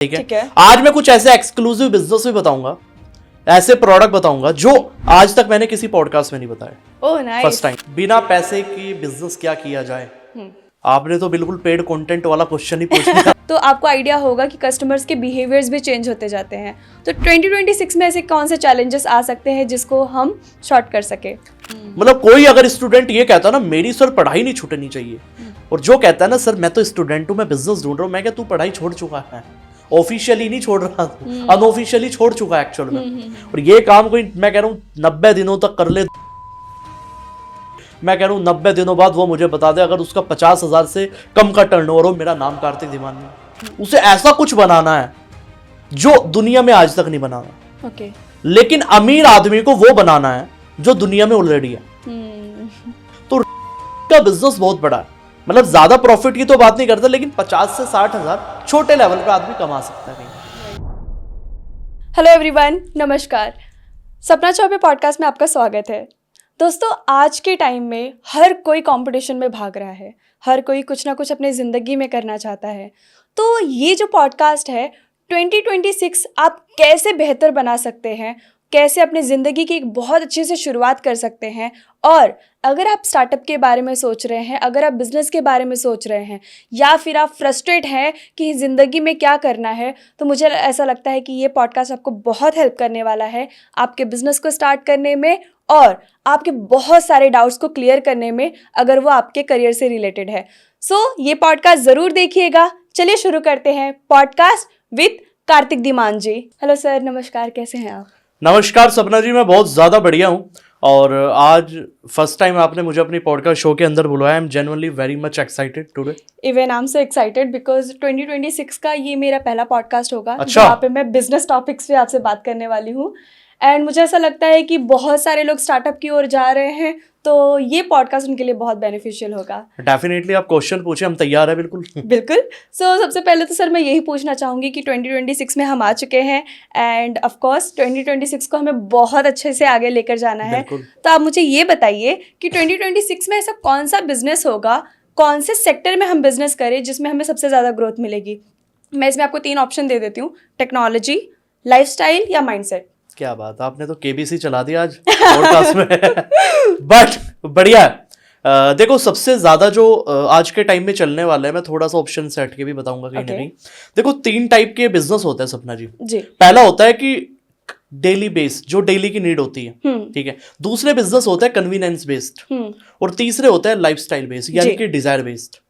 ठीक है। आज मैं कुछ ऐसे एक्सक्लूसिव बिजनेस भी बताऊंगा, ऐसे प्रोडक्ट बताऊंगा जो आज तक मैंने किसी पॉडकास्ट में नहीं बताया। Oh nice. First time. बिना पैसे की बिजनेस क्या किया जाए। आपने तो बिल्कुल पेड कंटेंट वाला क्वेश्चन ही पूछ लिया। तो आपको आइडिया होगा कि कस्टमर्स के बिहेवियर्स भी चेंज होते जाते हैं, तो 2026 में ऐसे कौन से चैलेंजेस आ सकते हैं जिसको हम शॉर्ट कर सके। मतलब कोई अगर स्टूडेंट ये कहता ना मेरी सर पढ़ाई नहीं छूटनी चाहिए, और जो कहता है ना सर मैं तो स्टूडेंट हूँ मैं बिजनेस ढूंढ रहा हूँ, मैं क्या तू पढ़ाई छोड़ चुका है, ऑफिशियली नहीं छोड़ रहा, अनऑफिशियली छोड़ चुका है एक्चुअल में। और ये काम कोई मैं कह रहा हूँ 90 दिनों तक कर ले, मैं कह रहा हूँ 90 दिनों बाद वो मुझे बता दे, अगर उसका 50,000 से कम का टर्नओवर हो, मेरा नाम कार्तिक दीवानी, उसे ऐसा कुछ बनाना है जो दुनिया में आज तक नहीं बनाना। ओके। लेकिन अमीर आदमी को वो बनाना है जो दुनिया में ऑलरेडी है। तो का बिजनेस बहुत बड़ा है, मतलब ज्यादा प्रॉफिट की तो बात नहीं करता, लेकिन 50 से 60,000 छोटे लेवल पे आदमी कमा सकता है। हेलो एवरीवन, नमस्कार। सपना चौबे पॉडकास्ट में आपका स्वागत है। दोस्तों, आज के टाइम में हर कोई कंपटीशन में भाग रहा है, हर कोई कुछ ना कुछ अपनी ज़िंदगी में करना चाहता है। तो ये जो पॉडकास्ट है 2026 आप कैसे बेहतर बना सकते हैं, कैसे अपनी ज़िंदगी की एक बहुत अच्छे से शुरुआत कर सकते हैं, और अगर आप स्टार्टअप के बारे में सोच रहे हैं, अगर आप बिज़नेस के बारे में सोच रहे हैं, या फिर आप फ्रस्ट्रेट हैं कि ज़िंदगी में क्या करना है, तो मुझे ऐसा लगता है कि ये पॉडकास्ट आपको बहुत हेल्प करने वाला है आपके बिज़नेस को स्टार्ट करने में और आपके बहुत सारे डाउट्स को क्लियर करने में, अगर वो आपके करियर से रिलेटेड है। ये पॉडकास्ट ज़रूर देखिएगा। चलिए शुरू करते हैं podcast with Kartik Diman ji. Hello sir, नमस्कार, कैसे हैं आप? नमस्कार सपना जी, मैं बहुत ज़्यादा बढ़िया हूँ, और आज फर्स्ट टाइम आपने मुझे अपनी पॉडकास्ट शो के अंदर बुलाया। I am genuinely very much excited today. Even I am so excited because 2026 का ये मेरा पहला पॉडकास्ट होगा। अच्छा। जहाँ पे मैं बिजनेस टॉपिक्स पे आपसे बात करने वाली हूँ, एंड मुझे ऐसा लगता है कि बहुत सारे लोग स्टार्टअप की ओर जा रहे हैं, तो ये पॉडकास्ट उनके लिए बहुत बेनिफिशियल होगा। डेफिनेटली आप क्वेश्चन पूछे, हम तैयार हैं बिल्कुल। बिल्कुल। सबसे पहले तो सर मैं यही पूछना चाहूँगी कि 2026 में हम आ चुके हैं, एंड ऑफ कोर्स 2026 को हमें बहुत अच्छे से आगे लेकर जाना है। तो आप मुझे ये बताइए कि 2026 में ऐसा कौन सा बिजनेस होगा, कौन से सेक्टर में हम बिजनेस करें जिसमें हमें सबसे ज़्यादा ग्रोथ मिलेगी। मैं इसमें आपको 3 ऑप्शन दे देती हूँ, टेक्नोलॉजी, लाइफस्टाइल या माइंडसेट। क्या बात, आपने तो केबीसी चला दिया आज पॉडकास्ट में। बट बढ़िया है। देखो सबसे ज्यादा जो आज के टाइम में चलने वाला है, मैं थोड़ा सा ऑप्शन सेट के भी बताऊंगा कहीं ना कहीं। देखो 3 टाइप के बिजनेस होते हैं सपना जी। पहला होता है कि डेली बेस्ड, जो डेली की नीड होती है, ठीक है। दूसरे बिजनेस होता है कन्वीनियंस बेस्ड, और तीसरे होता है लाइफस्टाइल बेस्ड, यानी कि डिजायर बेस्ड।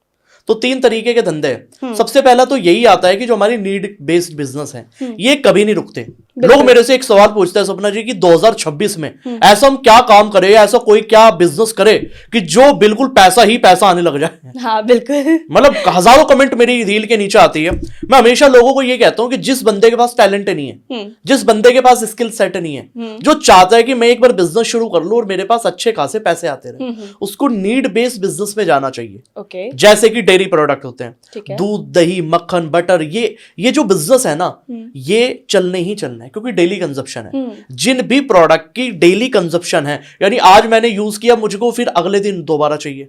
तो 3 तरीके के धंधे हैं। सबसे पहला तो यही आता है कि जो हमारी नीड बेस्ड बिजनेस है, ये कभी नहीं रुकते। लोग मेरे से एक सवाल पूछते हैं सपना जी कि 2026 में ऐसा हम क्या काम करें, ऐसा कोई क्या बिजनेस करे कि जो बिल्कुल पैसा ही पैसा आने लग जाए। हाँ बिल्कुल। मतलब हजारों कमेंट मेरी रील के नीचे आती है। मैं हमेशा लोगों को ये कहता हूं कि जिस बंदे के पास टैलेंट नहीं है, जिस बंदे के पास स्किल सेट नहीं है, जो चाहता है कि मैं एक बार बिजनेस शुरू कर लूं और मेरे पास अच्छे खासे पैसे आते रहे, उसको नीड बेस्ड बिजनेस में जाना चाहिए। जैसे कि डेयरी प्रोडक्ट होते हैं, दूध, दही, मक्खन, बटर, ये जो बिजनेस है ना, ये चलने ही चलना है, क्योंकि डेली कंजप्शन है। जिन भी प्रोडक्ट की डेली कंजप्शन है, यानी आज मैंने यूज किया, मुझको फिर अगले दिन दोबारा चाहिए,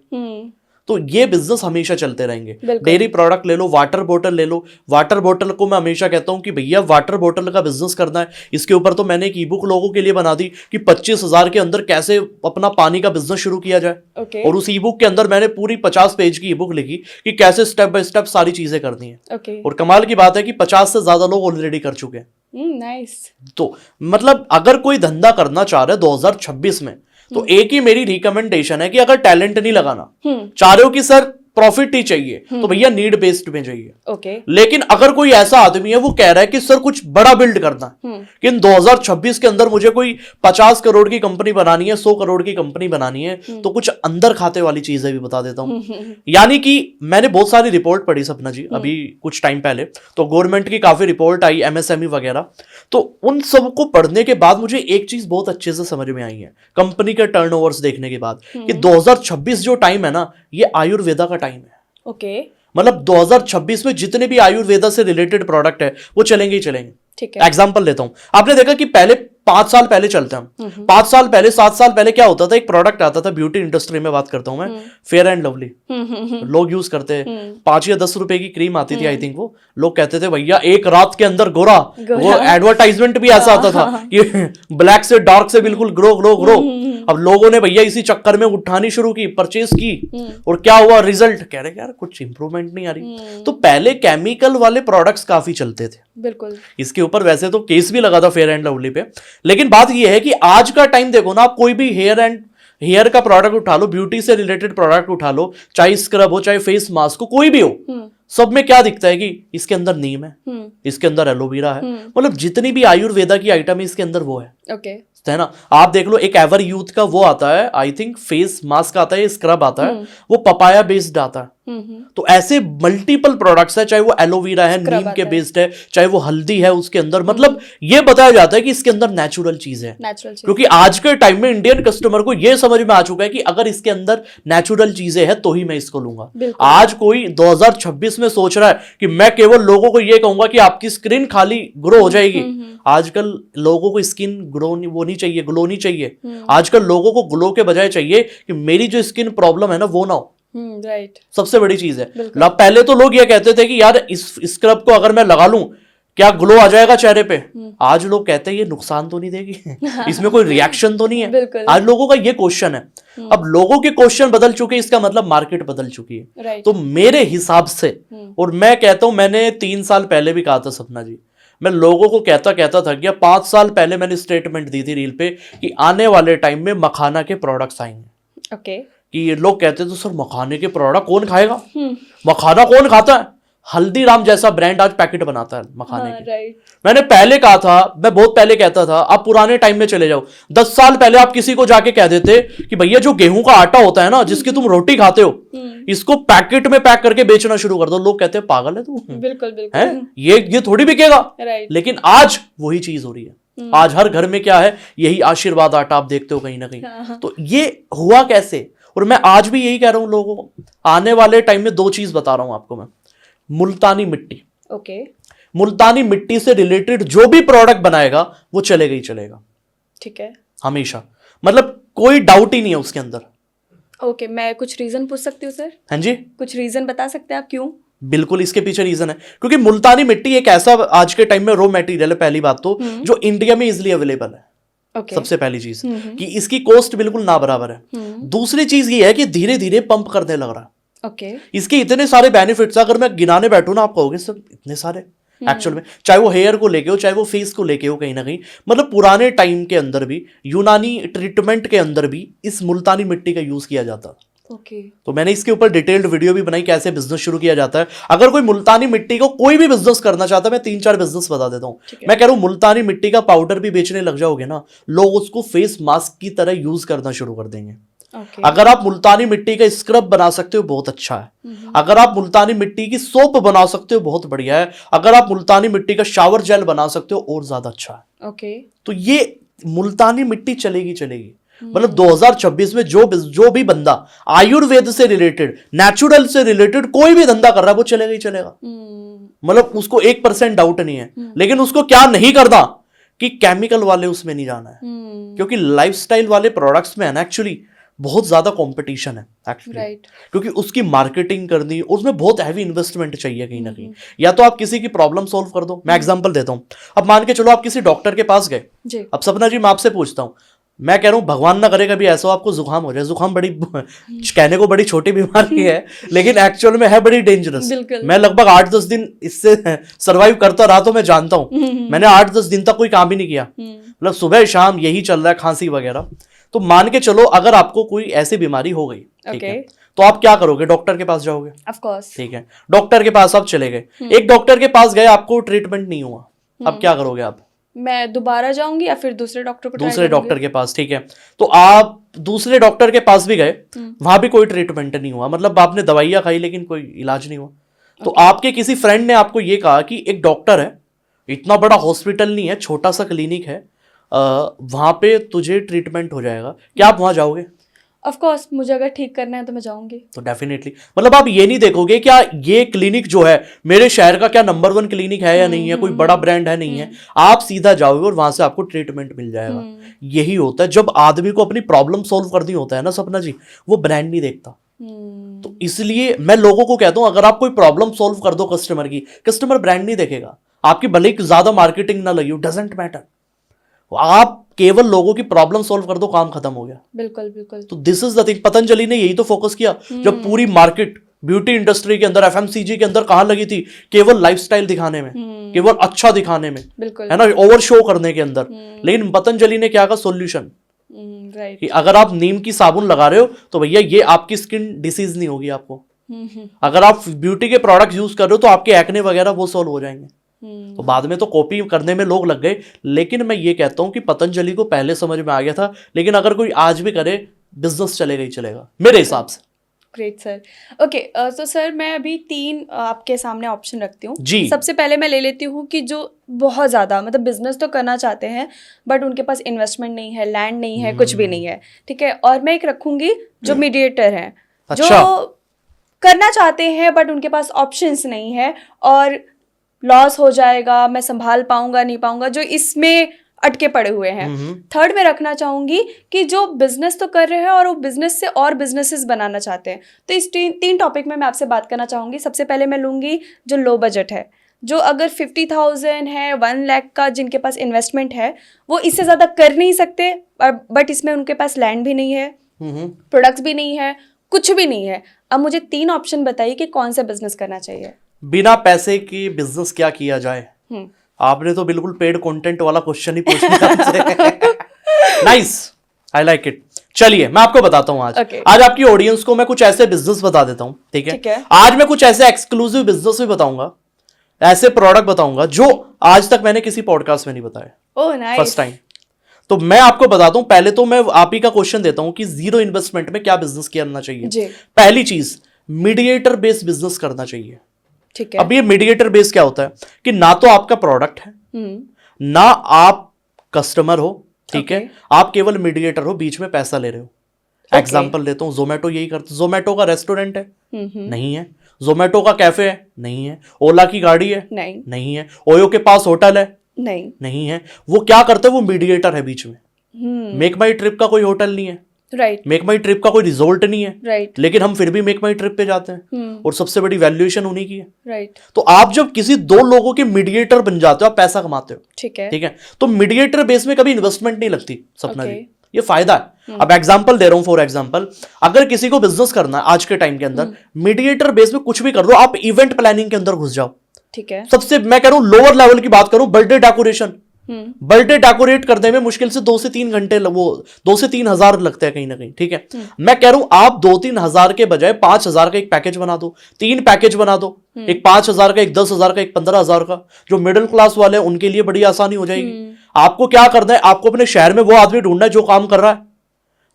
तो ये बिजनेस हमेशा चलते रहेंगे। डेयरी प्रोडक्ट ले लो, वाटर बोतल ले लो। वाटर बोतल को मैं हमेशा कहता हूं कि भैया वाटर बोतल का बिजनेस करना है, इसके ऊपर तो मैंने एक ईबुक लोगों के लिए बना दी कि 25,000 के अंदर कैसे अपना पानी का बिजनेस शुरू किया जाए। और उस ईबुक के अंदर मैंने पूरी 50 पेज की ईबुक लिखी कि कैसे स्टेप बाय स्टेप सारी चीजें करनी है। और कमाल की बात है कि 50 से ज्यादा लोग ऑलरेडी कर चुके हैं। नाइस। तो मतलब अगर कोई धंधा करना चाह रहा है 2026 में, तो एक ही मेरी रिकमेंडेशन है कि अगर टैलेंट नहीं लगाना चाह रहे हो कि सर प्रॉफिट ही चाहिए, तो भैया नीड बेस्ड में चाहिए। लेकिन अगर कोई ऐसा आदमी है वो कह रहा है कि सर कुछ बड़ा बिल्ड करना है, कि इन 2026 के अंदर मुझे कोई 50 करोड़ की कंपनी बनानी है, 100 करोड़ की कंपनी बनानी है, तो कुछ अंदर खाते वाली चीजें भी बता देता हूं। यानी कि मैंने बहुत सारी रिपोर्ट पढ़ी सपना जी अभी कुछ टाइम पहले, तो गवर्नमेंट की काफी रिपोर्ट आई, एमएसएमई वगैरह, तो उन सबको पढ़ने के बाद मुझे एक चीज बहुत अच्छे से समझ में आई है कंपनी के टर्नओवर्स देखने के बाद, कि 2026 जो टाइम है ना, ये आयुर्वेदा का टाइम है। मतलब 2026 में जितने भी आयुर्वेदा से रिलेटेड प्रोडक्ट है वो चलेंगे ही चलेंगे। ठीक है। एग्जाम्पल लेता हूं, आपने देखा कि पहले 5 साल पहले चलते हैं हम, 5 साल पहले 7 साल पहले क्या होता था, एक प्रोडक्ट आता था ब्यूटी इंडस्ट्री में, बात करता हूं मैं, फेयर एंड लवली, लोग यूज करते हैं, 5 या 10 रुपए की क्रीम आती थी आई थिंक, वो लोग कहते थे भैया एक रात के अंदर गोरा, वो एडवर्टाइजमेंट भी ऐसा आता था कि ब्लैक से डार्क से बिल्कुल ग्लो ग्लो ग्लो। अब लोगों ने भैया इसी चक्कर में उठानी शुरू की, परचेज की, और क्या हुआ रिजल्ट, कह रहे यार कुछ इंप्रूवमेंट नहीं आ रही। तो पहले केमिकल वाले प्रोडक्ट्स काफी चलते थे, बिल्कुल। इसके ऊपर वैसे तो केस भी लगा था फेयर एंड लवली पे, लेकिन बात यह है कि आज का टाइम देखो ना, आप कोई भी हेयर का प्रोडक्ट उठा लो, ब्यूटी से रिलेटेड प्रोडक्ट उठा लो, चाहे स्क्रब हो चाहे फेस मास्क हो, कोई भी हो, सब में क्या दिखता है कि इसके अंदर नीम है, इसके अंदर एलोवेरा है, मतलब जितनी भी आयुर्वेदा की आइटम है इसके अंदर वो है, ओके, है ना। आप देख लो एक एवर यूथ का वो आता है, आई थिंक फेस मास्क आता है, स्क्रब आता है, वो पपाया बेस्ड आता है। तो ऐसे मल्टीपल प्रोडक्ट्स है, चाहे वो एलोवेरा है, नीम के बेस्ड है, चाहे वो हल्दी है उसके अंदर, मतलब ये बताया जाता है कि इसके अंदर नेचुरल चीज है, क्योंकि आज के टाइम में इंडियन कस्टमर को ये समझ में आ चुका है कि अगर इसके अंदर नेचुरल चीजें हैं तो ही मैं इसको लूंगा। आज कोई 2026 में सोच रहा है कि मैं केवल लोगों को ये कहूंगा कि आपकी स्किन खाली ग्रो हो जाएगी, आजकल लोगों को स्किन ग्रो वो नहीं चाहिए, ग्लो नहीं चाहिए, आजकल लोगों को ग्लो के बजाय चाहिए कि मेरी जो स्किन प्रॉब्लम है ना वो ना हो, राइट, सबसे बड़ी चीज है। पहले तो लोग ये कहते थे कि यार इस स्क्रब को अगर मैं लगा लूं क्या ग्लो आ जाएगा चेहरे पे, आज लोग कहते हैं ये नुकसान तो नहीं देगी, इसमें कोई रिएक्शन तो नहीं है, आज लोगों का ये क्वेश्चन है। अब लोगों के क्वेश्चन बदल चुके, इसका मतलब मार्केट बदल चुकी है। तो मेरे हिसाब से, और मैं कहता हूं, मैंने 3 साल पहले भी कहा था सपना जी, मैं लोगों को कहता था कि 5 साल पहले मैंने स्टेटमेंट दी थी रील पे कि आने वाले टाइम में मखाना के प्रोडक्ट्स आएंगे। ओके, कि ये लोग कहते थे सर मखाने के प्रोडक्ट कौन खाएगा, मखाना कौन खाता है, हल्दीराम जैसा ब्रांड आज पैकेट बनाता है मखाने के। मैंने पहले कहा था, मैं बहुत पहले कहता था, आप पुराने टाइम में चले जाओ, 10 साल पहले आप किसी को जाके कह देते कि भैया जो गेहूं का आटा होता है ना, जिसकी तुम रोटी खाते हो, इसको पैकेट में पैक करके बेचना शुरू कर दो, लोग कहते हैं पागल है तू, बिल्कुल बिल्कुल है ये थोड़ी बिकेगा। लेकिन आज वही चीज हो रही है, आज हर घर में क्या है, यही आशीर्वाद आटा आप देखते हो कहीं ना कहीं। तो ये हुआ कैसे, और मैं आज भी यही कह रहा हूं लोगों को, आने वाले टाइम में 2 चीज बता रहा हूं आपको मैं, मुल्तानी मिट्टी, ओके, मुल्तानी मिट्टी से रिलेटेड जो भी प्रोडक्ट बनाएगा वो चलेगा ही चलेगा, ठीक है, हमेशा, मतलब कोई डाउट ही नहीं है उसके अंदर। ओके, मैं कुछ रीजन पूछ सकती हूँ सर? हाँ जी, कुछ रीजन बता सकते हैं आप क्यों? बिल्कुल, इसके पीछे रीजन है क्योंकि मुल्तानी मिट्टी एक ऐसा आज के टाइम में रॉ मटेरियल है, पहली बात तो, जो इंडिया में इजिली अवेलेबल है। Okay. सबसे पहली चीज कि इसकी कॉस्ट बिल्कुल ना बराबर है। दूसरी चीज ये है कि धीरे धीरे पंप करने लग रहा है। okay. इसके इतने सारे बेनिफिट्स, अगर मैं गिनाने बैठूं ना आप कहोगे सर इतने सारे, एक्चुअल में चाहे वो हेयर को लेके हो, चाहे वो फेस को लेके हो, कहीं ना कहीं मतलब पुराने टाइम के अंदर भी, यूनानी ट्रीटमेंट के अंदर भी इस मुल्तानी मिट्टी का यूज किया जाता। तो मैंने इसके ऊपर डिटेल्ड वीडियो भी बनाई, कैसे बिजनेस शुरू किया जाता है। अगर कोई मुल्तानी मिट्टी को कोई भी बिजनेस करना चाहता है, मैं 3-4 बिजनेस बता देता हूँ। मैं कह रहा हूँ मुल्तानी मिट्टी का पाउडर भी बेचने लग जाओगे ना, लोग उसको फेस मास्क की तरह यूज करना शुरू कर देंगे। अगर आप मुल्तानी मिट्टी का स्क्रब बना सकते हो बहुत अच्छा है, अगर आप मुल्तानी मिट्टी की सोप बना सकते हो बहुत बढ़िया है, अगर आप मुल्तानी मिट्टी का शावर जेल बना सकते हो और ज्यादा अच्छा है। तो ये मुल्तानी मिट्टी चलेगी चलेगी, मतलब 2026 में जो भी बंदा आयुर्वेद से रिलेटेड, नेचुरल से रिलेटेड कोई भी धंधा कर रहा है वो चलेगा ही चलेगा, मतलब उसको 1% डाउट नहीं है। लेकिन उसको क्या नहीं करना कि केमिकल वाले उसमें नहीं जाना है, क्योंकि लाइफस्टाइल वाले प्रोडक्ट्स में है ना एक्चुअली बहुत ज्यादा कंपटीशन है एक्चुअली, क्योंकि उसकी मार्केटिंग करनी, उसमें बहुत हैवी इन्वेस्टमेंट चाहिए कहीं ना कहीं। या तो आप किसी की प्रॉब्लम सॉल्व कर दो, मैं एग्जांपल देता हूं, अब मान के चलो आप किसी डॉक्टर के पास गए। अब सपना जी मैं आपसे पूछता हूं, मैं कह रहा हूं भगवान ना करे कभी ऐसा हो आपको जुकाम हो जाए, जुकाम बड़ी कहने को बड़ी छोटी बीमारी है लेकिन एक्चुअल में है बड़ी डेंजरस। मैं लगभग 8-10 दिन इससे सर्वाइव करता रहा, तो मैं जानता हूं, मैंने 8-10 दिन तक कोई काम ही नहीं किया, मतलब सुबह शाम यही चल रहा है, खांसी वगैरह। तो मान के चलो अगर आपको कोई ऐसी बीमारी हो गई, ठीक है, तो आप क्या करोगे, डॉक्टर के पास जाओगे, ऑफ कोर्स, ठीक है, डॉक्टर के पास आप चले गए, एक डॉक्टर के पास गए, आपको ट्रीटमेंट नहीं हुआ, अब क्या करोगे आप? मैं दोबारा जाऊंगी या फिर दूसरे डॉक्टर को, दूसरे डॉक्टर के पास, ठीक है। तो आप दूसरे डॉक्टर के पास भी गए, वहां भी कोई ट्रीटमेंट नहीं हुआ, मतलब आपने दवाइयां खाई लेकिन कोई इलाज नहीं हुआ। तो आपके किसी फ्रेंड ने आपको ये कहा कि एक डॉक्टर है, इतना बड़ा हॉस्पिटल नहीं है, छोटा सा क्लिनिक है, वहां पे तुझे ट्रीटमेंट हो जाएगा, क्या आप वहां जाओगे? ऑफ कोर्स मुझे अगर ठीक करना है तो मैं जाऊंगी। तो डेफिनेटली मतलब आप ये नहीं देखोगे क्या ये क्लिनिक जो है मेरे शहर का क्या नंबर 1 क्लिनिक है या नहीं है, कोई बड़ा ब्रांड है नहीं है, आप सीधा जाओगे और वहां से आपको ट्रीटमेंट मिल जाएगा। यही होता है जब आदमी को अपनी प्रॉब्लम सॉल्व करनी होता है ना सपना जी, वो ब्रांड नहीं देखता। तो इसलिए मैं लोगों को कहता हूं अगर आप कोई प्रॉब्लम सॉल्व कर दो कस्टमर की, कस्टमर ब्रांड नहीं देखेगा, आपकी भले ही ज्यादा मार्केटिंग ना लगी, डजंट मैटर, आप केवल लोगों की प्रॉब्लम सॉल्व कर दो, काम खत्म हो गया। बिल्कुल बिल्कुल। तो this is the thing, Patanjali ने यही तो फोकस किया जब पूरी मार्केट ब्यूटी इंडस्ट्री के अंदर एफएमसीजी के अंदर कहां लगी थी, केवल लाइफस्टाइल दिखाने में, केवल अच्छा दिखाने में, बिल्कुल है ना, ओवर शो करने के अंदर। लेकिन पतंजलि ने क्या कहा, सॉल्यूशन, राइट। कि अगर आप नीम की साबुन लगा रहे हो तो भैया ये आपकी स्किन डिसीज नहीं होगी आपको, अगर आप ब्यूटी के प्रोडक्ट यूज कर रहे हो तो आपके एक्ने वगैरह वो सॉल्व हो जाएंगे। तो बाद में तो कॉपी करने में लोग लग गए, लेकिन मैं ये कहता हूं कि पतंजलि को पहले समझ में आ गया था, लेकिन अगर कोई आज भी करे बिजनेस चलेगा ही चलेगा मेरे हिसाब से। Great sir. ओके, तो सर मैं अभी 3 आपके सामने ऑप्शन रखती हूँ जी। सबसे पहले मैं ले लेती हूँ कि जो बहुत ज़्यादा मतलब बिजनेस तो करना चाहते हैं बट उनके पास इन्वेस्टमेंट नहीं है, लैंड नहीं है, कुछ भी नहीं है, ठीक है। और मैं एक रखूँगी जो मीडिएटर हैं, अच्छा। जो करना चाहते हैं बट उनके पास ऑप्शंस नहीं है और लॉस हो जाएगा, मैं संभाल पाऊंगा नहीं पाऊंगा, जो इसमें अटके पड़े हुए हैं। थर्ड में रखना चाहूंगी कि जो बिजनेस तो कर रहे हैं और वो बिजनेस से और बिजनेसेस बनाना चाहते हैं। तो इस 3 टॉपिक में मैं आपसे बात करना चाहूंगी। सबसे पहले मैं लूंगी जो लो बजट है, जो अगर 50,000 है, 1 लाख का जिनके पास इन्वेस्टमेंट है, वो इससे ज़्यादा कर नहीं सकते, बट इसमें उनके पास लैंड भी नहीं है, प्रोडक्ट्स भी नहीं है, कुछ भी नहीं है। अब मुझे 3 ऑप्शन बताइए कि कौन सा बिजनेस करना चाहिए। बिना पैसे की बिजनेस क्या किया जाए? आपने तो बिल्कुल पेड कंटेंट वाला क्वेश्चन ही पूछ लिया। Nice, I like it. चलिए मैं आपको बताता हूं आज। आज आपकी ऑडियंस को मैं कुछ ऐसे बिजनेस बता देता हूं, ठीक है? आज मैं कुछ ऐसे एक्सक्लूसिव बिजनेस भी बताऊंगा, ऐसे प्रोडक्ट बताऊंगा जो आज तक मैंने किसी पॉडकास्ट में नहीं बताया। Oh nice, first time. तो मैं आपको बताता हूं, पहले तो मैं आप ही का क्वेश्चन देता हूं कि जीरो इन्वेस्टमेंट में क्या बिजनेस करना चाहिए। पहली चीज, मीडिएटर बेस्ड बिजनेस करना चाहिए, ठीक है। अब ये मीडिएटर बेस क्या होता है कि ना तो आपका प्रोडक्ट है, ना आप कस्टमर हो, ठीक है, आप केवल मीडिएटर हो, बीच में पैसा ले रहे हो। एग्जांपल लेता हूं, जोमेटो यही करता है। जोमेटो का रेस्टोरेंट है? नहीं है। जोमेटो का कैफे है? नहीं है। ओला की गाड़ी है? नहीं है। ओयो के पास होटल है? नहीं है। वो क्या करते हैं, वो मीडिएटर है बीच में। मेक माई ट्रिप का कोई होटल नहीं है, राइट। मेक माई ट्रिप का कोई रिजोर्ट नहीं है, राइट। लेकिन हम फिर भी मेक माई ट्रिप पे जाते हैं और सबसे बड़ी वैल्यूएशन उन्हीं की है, राइट। तो आप जब किसी 2 लोगों के मीडिएटर बन जाते हो, आप पैसा कमाते हो, ठीक है, ठीक है। तो मीडिएटर बेस में कभी इन्वेस्टमेंट नहीं लगती सपना जी, ये फायदा है। अब एग्जांपल दे रहा हूं, फॉर एग्जांपल अगर किसी को बिजनेस करना है आज के टाइम के अंदर, मीडिएटर बेस में कुछ भी कर दो, आप इवेंट प्लानिंग के अंदर घुस जाओ, ठीक है। सबसे मैं कह रहा हूं लोअर लेवल की बात करूं, बर्थडे डेकोरेशन, बर्थडे डेकोरेट करने में मुश्किल से 2 से 3 घंटे, वो 2 से 3 हजार लगते हैं कहीं ना कहीं, ठीक है। मैं कह रहा हूं आप 2-3 हजार के बजाय 5 हजार का एक पैकेज बना दो, 3 पैकेज बना दो, एक 5 हजार का, एक 10 हजार का, एक 15 हजार का। जो मिडिल क्लास वाले हैं उनके लिए बड़ी आसानी हो जाएगी। आपको क्या करना है, आपको अपने शहर में वो आदमी ढूंढना है जो काम कर रहा है,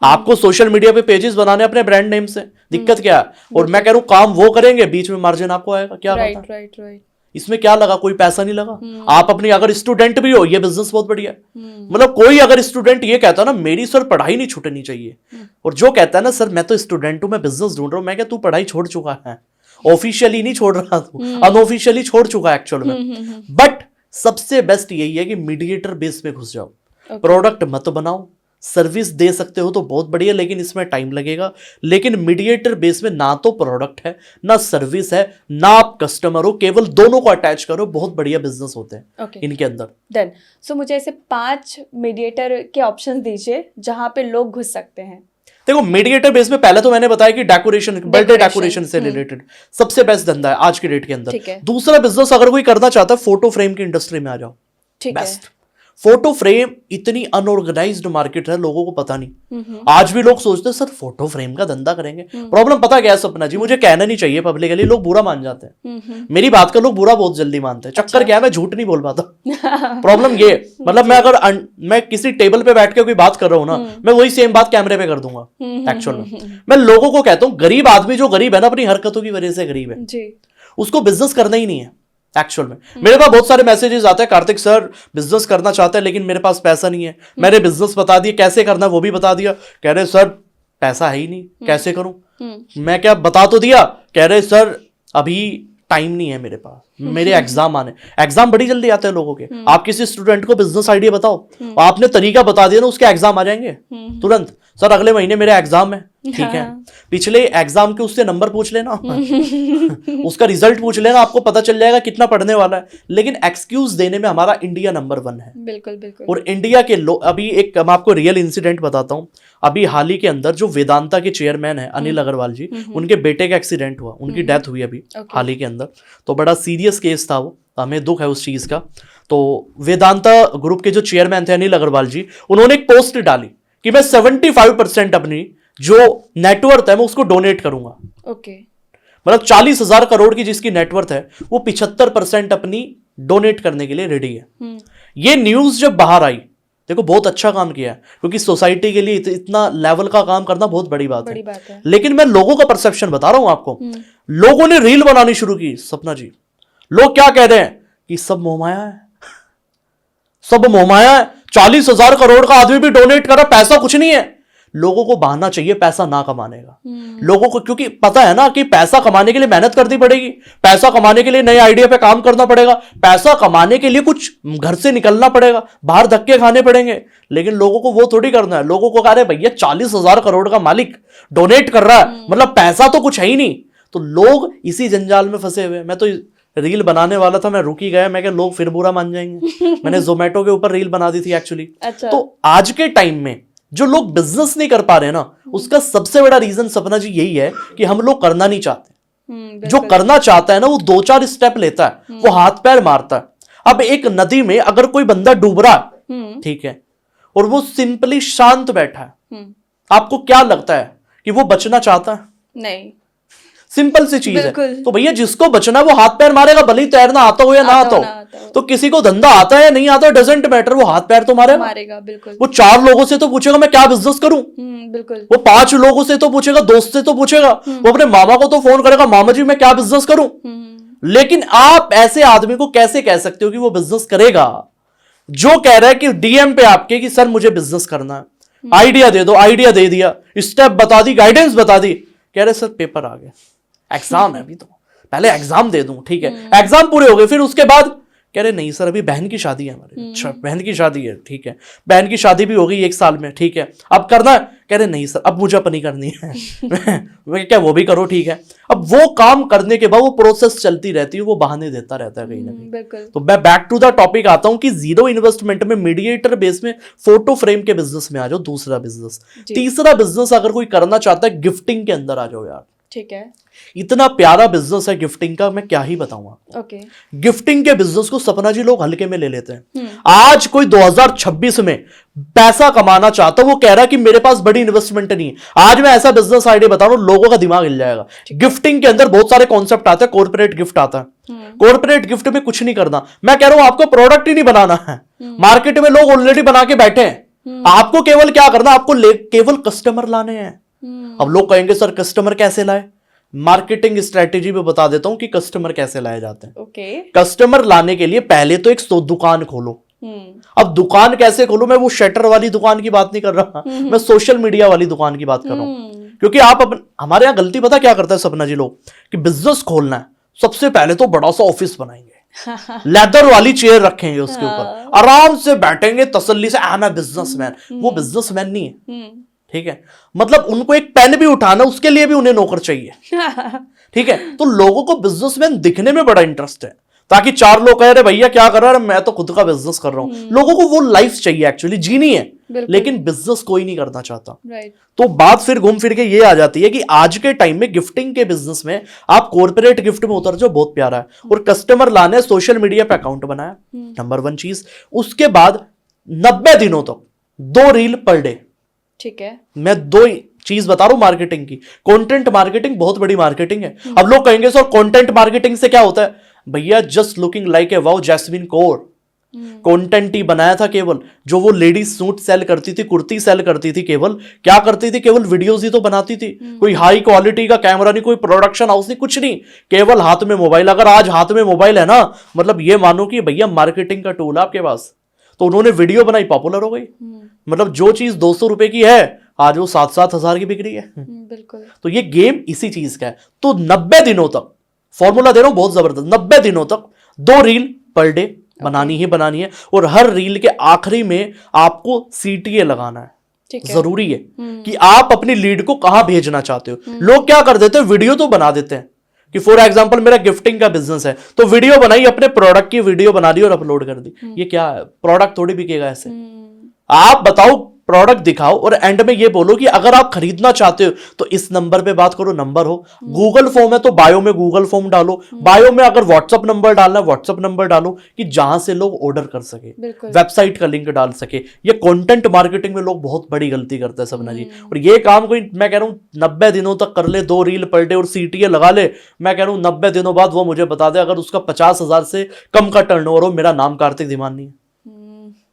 आपको सोशल मीडिया पे पेजेस बनाने अपने ब्रांड नेम से, दिक्कत क्या है। और मैं कह रहा हूं काम वो करेंगे, बीच में मार्जिन आपको आएगा, क्या राइट। इसमें क्या लगा, कोई पैसा नहीं लगा। आप अपनी अगर स्टूडेंट भी हो, ये बिजनेस बहुत बढ़िया है। मतलब कोई अगर स्टूडेंट ये कहता है ना मेरी सर पढ़ाई नहीं छूटनी चाहिए, और जो कहता है ना सर मैं तो स्टूडेंट हूं, मैं बिजनेस ढूंढ रहा हूं, मैं क्या तू पढ़ाई छोड़ चुका है, ऑफिशियली नहीं छोड़ रहा, तू अनऑफिशियली छोड़ चुका है एक्चुअल में। बट सबसे बेस्ट यही है कि मीडिएटर बेस में घुस जाओ, प्रोडक्ट मत बनाओ, सर्विस दे सकते हो तो बहुत बढ़िया, लेकिन इसमें टाइम लगेगा। लेकिन मीडिएटर बेस में ना तो प्रोडक्ट है, ना सर्विस है, ना आप कस्टमर हो, केवल दोनों को अटैच करो, बहुत बढ़िया बिजनेस होते हैं इनके अंदर। डन। सो मुझे ऐसे 5 मीडिएटर के ऑप्शन दीजिए जहां पे लोग घुस सकते हैं। देखो मीडिएटर बेस में पहले तो मैंने बताया कि डेकोरेशन, बर्थडे डेकोरेशन से रिलेटेड सबसे बेस्ट धंधा है आज की डेट के अंदर। दूसरा बिजनेस अगर कोई करना चाहता है, फोटो फ्रेम की इंडस्ट्री में आ जाओ, बेस्ट। फोटो फ्रेम इतनी अनऑर्गेनाइज्ड मार्केट है, लोगों को पता नहीं। आज भी लोग सोचते हैं सर फोटो फ्रेम का धंधा करेंगे। प्रॉब्लम पता क्या है सपना जी, मुझे कहना नहीं चाहिए पब्लिकली, लोग बुरा मान जाते हैं। मेरी बात का लोग बुरा बहुत जल्दी मानते हैं। चक्कर क्या है, मैं झूठ नहीं बोल पाता। प्रॉब्लम ये, मतलब मैं अगर मैं किसी टेबल पे बैठ के कोई बात कर रहा हूं ना, मैं वही सेम बात कैमरे पे कर दूंगा। एक्चुअल में मैं लोगों को कहता हूं, गरीब आदमी जो गरीब है ना, अपनी हरकतों की वजह से गरीब है, उसको बिजनेस करना ही नहीं है। एक्चुअल में मेरे पास बहुत सारे मैसेजेस आते हैं, कार्तिक सर बिजनेस करना चाहते हैं लेकिन मेरे पास पैसा नहीं है, मैंने बिजनेस बता दिया, कैसे करना है वो भी बता दिया, कह रहे सर पैसा है ही नहीं, कैसे करूं? मैं क्या बता तो दिया, कह रहे सर अभी टाइम नहीं है मेरे पास, मेरे एग्जाम आने, एग्जाम बड़ी जल्दी आते हैं लोगों के। आप किसी स्टूडेंट को बिजनेस आइडिया बताओ, आपने तरीका बता दिया ना, उसके एग्जाम आ जाएंगे तुरंत। सर अगले महीने मेरे एग्जाम है, ठीक है, पिछले एग्जाम के उससे नंबर पूछ लेना उसका रिजल्ट पूछ लेना, आपको पता चल जाएगा कितना पढ़ने वाला है। लेकिन एक्सक्यूज देने में हमारा इंडिया नंबर 1 है। बिल्कुल बिल्कुल। और इंडिया के लोग, अभी एक मैं आपको रियल इंसिडेंट बताता हूँ। अभी हाल ही के अंदर जो वेदांता के चेयरमैन है अनिल अग्रवाल जी, उनके बेटे का एक्सीडेंट हुआ, उनकी डेथ हुई अभी हाल ही के अंदर। तो बड़ा सीरियस केस था वो, हमें दुख है उस चीज का। तो वेदांता ग्रुप के जो चेयरमैन थे अनिल अग्रवाल जी, उन्होंने एक पोस्ट डाली कि मैं 75% अपनी जो नेटवर्थ है मैं उसको डोनेट करूंगा। ओके। मतलब 40,000 करोड़ की जिसकी नेटवर्थ है वो 75% अपनी डोनेट करने के लिए रेडी है। ये न्यूज जब बाहर आई, देखो बहुत अच्छा काम किया है, क्योंकि सोसाइटी के लिए इतना लेवल का काम करना बहुत बड़ी बात है। लेकिन मैं लोगों का परसेप्शन बता रहा हूं आपको। लोगों ने रील बनानी शुरू की, सपना जी, लोग क्या कह रहे हैं कि सब मोहमाया है, सब मोहमाया है, 40,000 करोड़ का आदमी भी डोनेट कर रहा, पैसा कुछ नहीं है। लोगों को बहाना चाहिए पैसा ना कमाने का, लोगों को, क्योंकि पता है ना कि पैसा कमाने के लिए मेहनत करनी पड़ेगी, पैसा कमाने के लिए नए आइडिया पे काम करना पड़ेगा, पैसा कमाने के लिए कुछ घर से निकलना पड़ेगा, बाहर धक्के खाने पड़ेंगे। लेकिन लोगों को वो थोड़ी करना है। लोगों को कह रहे भैया 40,000 करोड़ का मालिक डोनेट कर रहा है, मतलब पैसा तो कुछ है ही नहीं। तो लोग इसी जंजाल में फंसे हुए। मैं तो रील बनाने वाला था, मैं रुक ही गया, मैं क्या लोग फिर बुरा मान जाएंगे। मैंने जोमेटो के ऊपर रील बना दी थी एक्चुअली। अच्छा। तो आज के टाइम में जो लोग बिजनेस नहीं कर पा रहे ना, उसका सबसे बड़ा रीजन सपना जी यही है कि हम लोग करना नहीं चाहते। जो करना चाहता है ना वो 2-4 स्टेप लेता है, वो हाथ पैर मारता है। अब एक नदी में अगर कोई बंदा डूब रहा है, ठीक है, और वो सिंपली शांत बैठा है, आपको क्या लगता है कि वो बचना चाहता है? नहीं। सिंपल सी चीज है। तो भैया जिसको बचना है वो हाथ पैर मारेगा, भले ही तैरना आता हो या ना आता हो। तो किसी को धंधा आता है या नहीं आता, डजेंट मैटर, वो हाथ पैर तो मारेगा। बिल्कुल। वो 4 लोगों से तो पूछेगा मैं क्या बिजनेस करूं, बिल्कुल। वो 5 लोगों से तो पूछेगा, दोस्त से तो पूछेगा, वो अपने मामा को तो फोन करेगा, मामा जी मैं क्या बिजनेस करूं। लेकिन आप ऐसे आदमी को कैसे कह सकते हो कि वो बिजनेस करेगा जो कह रहा है कि डीएम पे आपके कि सर मुझे बिजनेस करना है, आइडिया दे दो, आइडिया दे दिया, स्टेप बता दी, गाइडेंस बता दी, कह रहे सर पेपर आ गया, एग्जाम है अभी, तो पहले एग्जाम दे दूं, ठीक है, एग्जाम पूरे हो गए, फिर उसके बाद कह रहे नहीं सर अभी बहन की शादी है हमारी। अच्छा बहन की शादी है, ठीक है, बहन की शादी भी हो गई 1 साल में, ठीक है, अब करना है, कह रहे नहीं सर अब मुझे अपनी करनी है क्या वो भी करो, ठीक है। अब वो काम करने के बाद वो प्रोसेस चलती रहती है, वो बहाने देता रहता है कहीं ना कहीं। तो मैं बैक टू द टॉपिक आता हूं कि जीरो इन्वेस्टमेंट में मीडिएटर बेस में फोटो फ्रेम के बिजनेस में आ जाओ, दूसरा बिजनेस। तीसरा बिजनेस अगर कोई करना चाहता है गिफ्टिंग के अंदर आ जाओ यार, ठीक है, इतना प्यारा बिजनेस है गिफ्टिंग का, मैं क्या ही बताऊंगा। ओके। गिफ्टिंग के बिजनेस को सपना जी लोग हल्के में ले लेते हैं। आज कोई 2026 में पैसा कमाना चाहता है, वो कह रहा है कि मेरे पास बड़ी इन्वेस्टमेंट नहीं है। आज मैं ऐसा बिजनेस आइडिया बता रहा हूं, लोगों का दिमाग हिल जाएगा। गिफ्टिंग के अंदर बहुत सारे कॉन्सेप्ट आते हैं, कॉर्पोरेट गिफ्ट आता है। कॉर्पोरेट गिफ्ट में कुछ नहीं करना, मैं कह रहा हूं आपको प्रोडक्ट ही नहीं बनाना है, मार्केट में लोग ऑलरेडी बना के बैठे हैं, आपको केवल क्या करना, आपको केवल कस्टमर लाने हैं। अब लोग कहेंगे सर कस्टमर कैसे लाए, मार्केटिंग स्ट्रेटेजी में बता देता हूं कि कस्टमर कैसे लाए जाते हैं। ओके। कस्टमर लाने के लिए पहले तो एक दुकान खोलो। अब दुकान कैसे खोलो, मैं वो शटर वाली दुकान की बात नहीं कर रहा, मैं सोशल मीडिया वाली दुकान की बात कर रहा हूं। क्योंकि आप हमारे यहां गलती पता क्या करता है सपना जी लोग, कि बिजनेस खोलना है सबसे पहले तो बड़ा सा ऑफिस बनाएंगे, लेदर वाली चेयर रखेंगे, उसके ऊपर आराम से बैठेंगे तसल्ली से, मैं बिजनेसमैन। वो बिजनेसमैन नहीं है, ठीक है, मतलब उनको एक पेन भी उठाना उसके लिए भी उन्हें नौकर चाहिए, ठीक है। तो लोगों को बिजनेसमैन दिखने में बड़ा इंटरेस्ट है, ताकि 4 लोग कह रहे भैया क्या कर रहा है, मैं तो खुद का बिजनेस कर रहा हूं। लोगों को वो लाइफ चाहिए एक्चुअली, जीनी है, लेकिन बिजनेस कोई नहीं करना चाहता। तो बात फिर घूम फिर के ये आ जाती है कि आज के टाइम में गिफ्टिंग के बिजनेस में आप कॉर्पोरेट गिफ्ट में उतर जाओ, बहुत प्यारा है, और कस्टमर लाने, सोशल मीडिया पे अकाउंट बनाया, नंबर 1 चीज। उसके बाद 90 दिनों तक 2 रील पर डे, ठीक है। मैं 2 चीज बता रहा हूं मार्केटिंग की। कंटेंट मार्केटिंग बहुत बड़ी मार्केटिंग है। अब लोग कहेंगे सर कंटेंट मार्केटिंग से क्या होता है, भैया just looking like a wow Jasmin Kaur, content ही बनाया था केवल। जो वो लेडीज सूट सेल करती थी, कुर्ती सेल करती थी, केवल क्या करती थी, केवल वीडियोस ही तो बनाती थी। कोई हाई क्वालिटी का कैमरा नहीं, कोई प्रोडक्शन हाउस नहीं, कुछ नहीं, केवल हाथ में मोबाइल। अगर आज हाथ में मोबाइल है ना, मतलब ये मानो कि भैया मार्केटिंग का टूल है आपके पास। तो उन्होंने वीडियो बनाई, पॉपुलर हो गई। मतलब जो चीज 200 रुपए की है आज वो 7,000 की बिक रही है। बिल्कुल। तो ये गेम इसी चीज का है। तो 90 दिनों तक, फॉर्मूला दे रहा हूं बहुत जबरदस्त, 90 दिनों तक 2 रील पर डे बनानी ही बनानी है, और हर रील के आखिरी में आपको CTA लगाना है। जरूरी है कि आप अपनी लीड को कहां भेजना चाहते हो। लोग क्या कर देते हैं, वीडियो तो बना देते हैं कि फॉर एग्जांपल मेरा गिफ्टिंग का बिजनेस है, तो वीडियो बनाई, अपने प्रोडक्ट की वीडियो बना दी और अपलोड कर दी। ये क्या है, प्रोडक्ट थोड़ी बिकेगा ऐसे। आप बताओ, प्रोडक्ट दिखाओ और एंड में ये बोलो कि अगर आप खरीदना चाहते हो तो इस नंबर पे बात करो, नंबर हो। गूगल फॉर्म है तो बायो में गूगल फॉर्म डालो, बायो में अगर व्हाट्सअप नंबर डालना है व्हाट्सअप नंबर डालो कि जहां से लोग ऑर्डर कर सके, वेबसाइट का लिंक डाल सके। ये कंटेंट मार्केटिंग में लोग बहुत बड़ी गलती करते हैं सपना जी। और ये काम कोई, मैं कह रहा हूं 90 दिनों तक कर ले, 2 रील पर डे और CTA लगा ले, मैं कह रहा हूं 90 दिनों बाद वो मुझे बता दे अगर उसका 50,000 से कम का टर्नओवर हो, मेरा नाम कार्तिक धीमान नहीं है।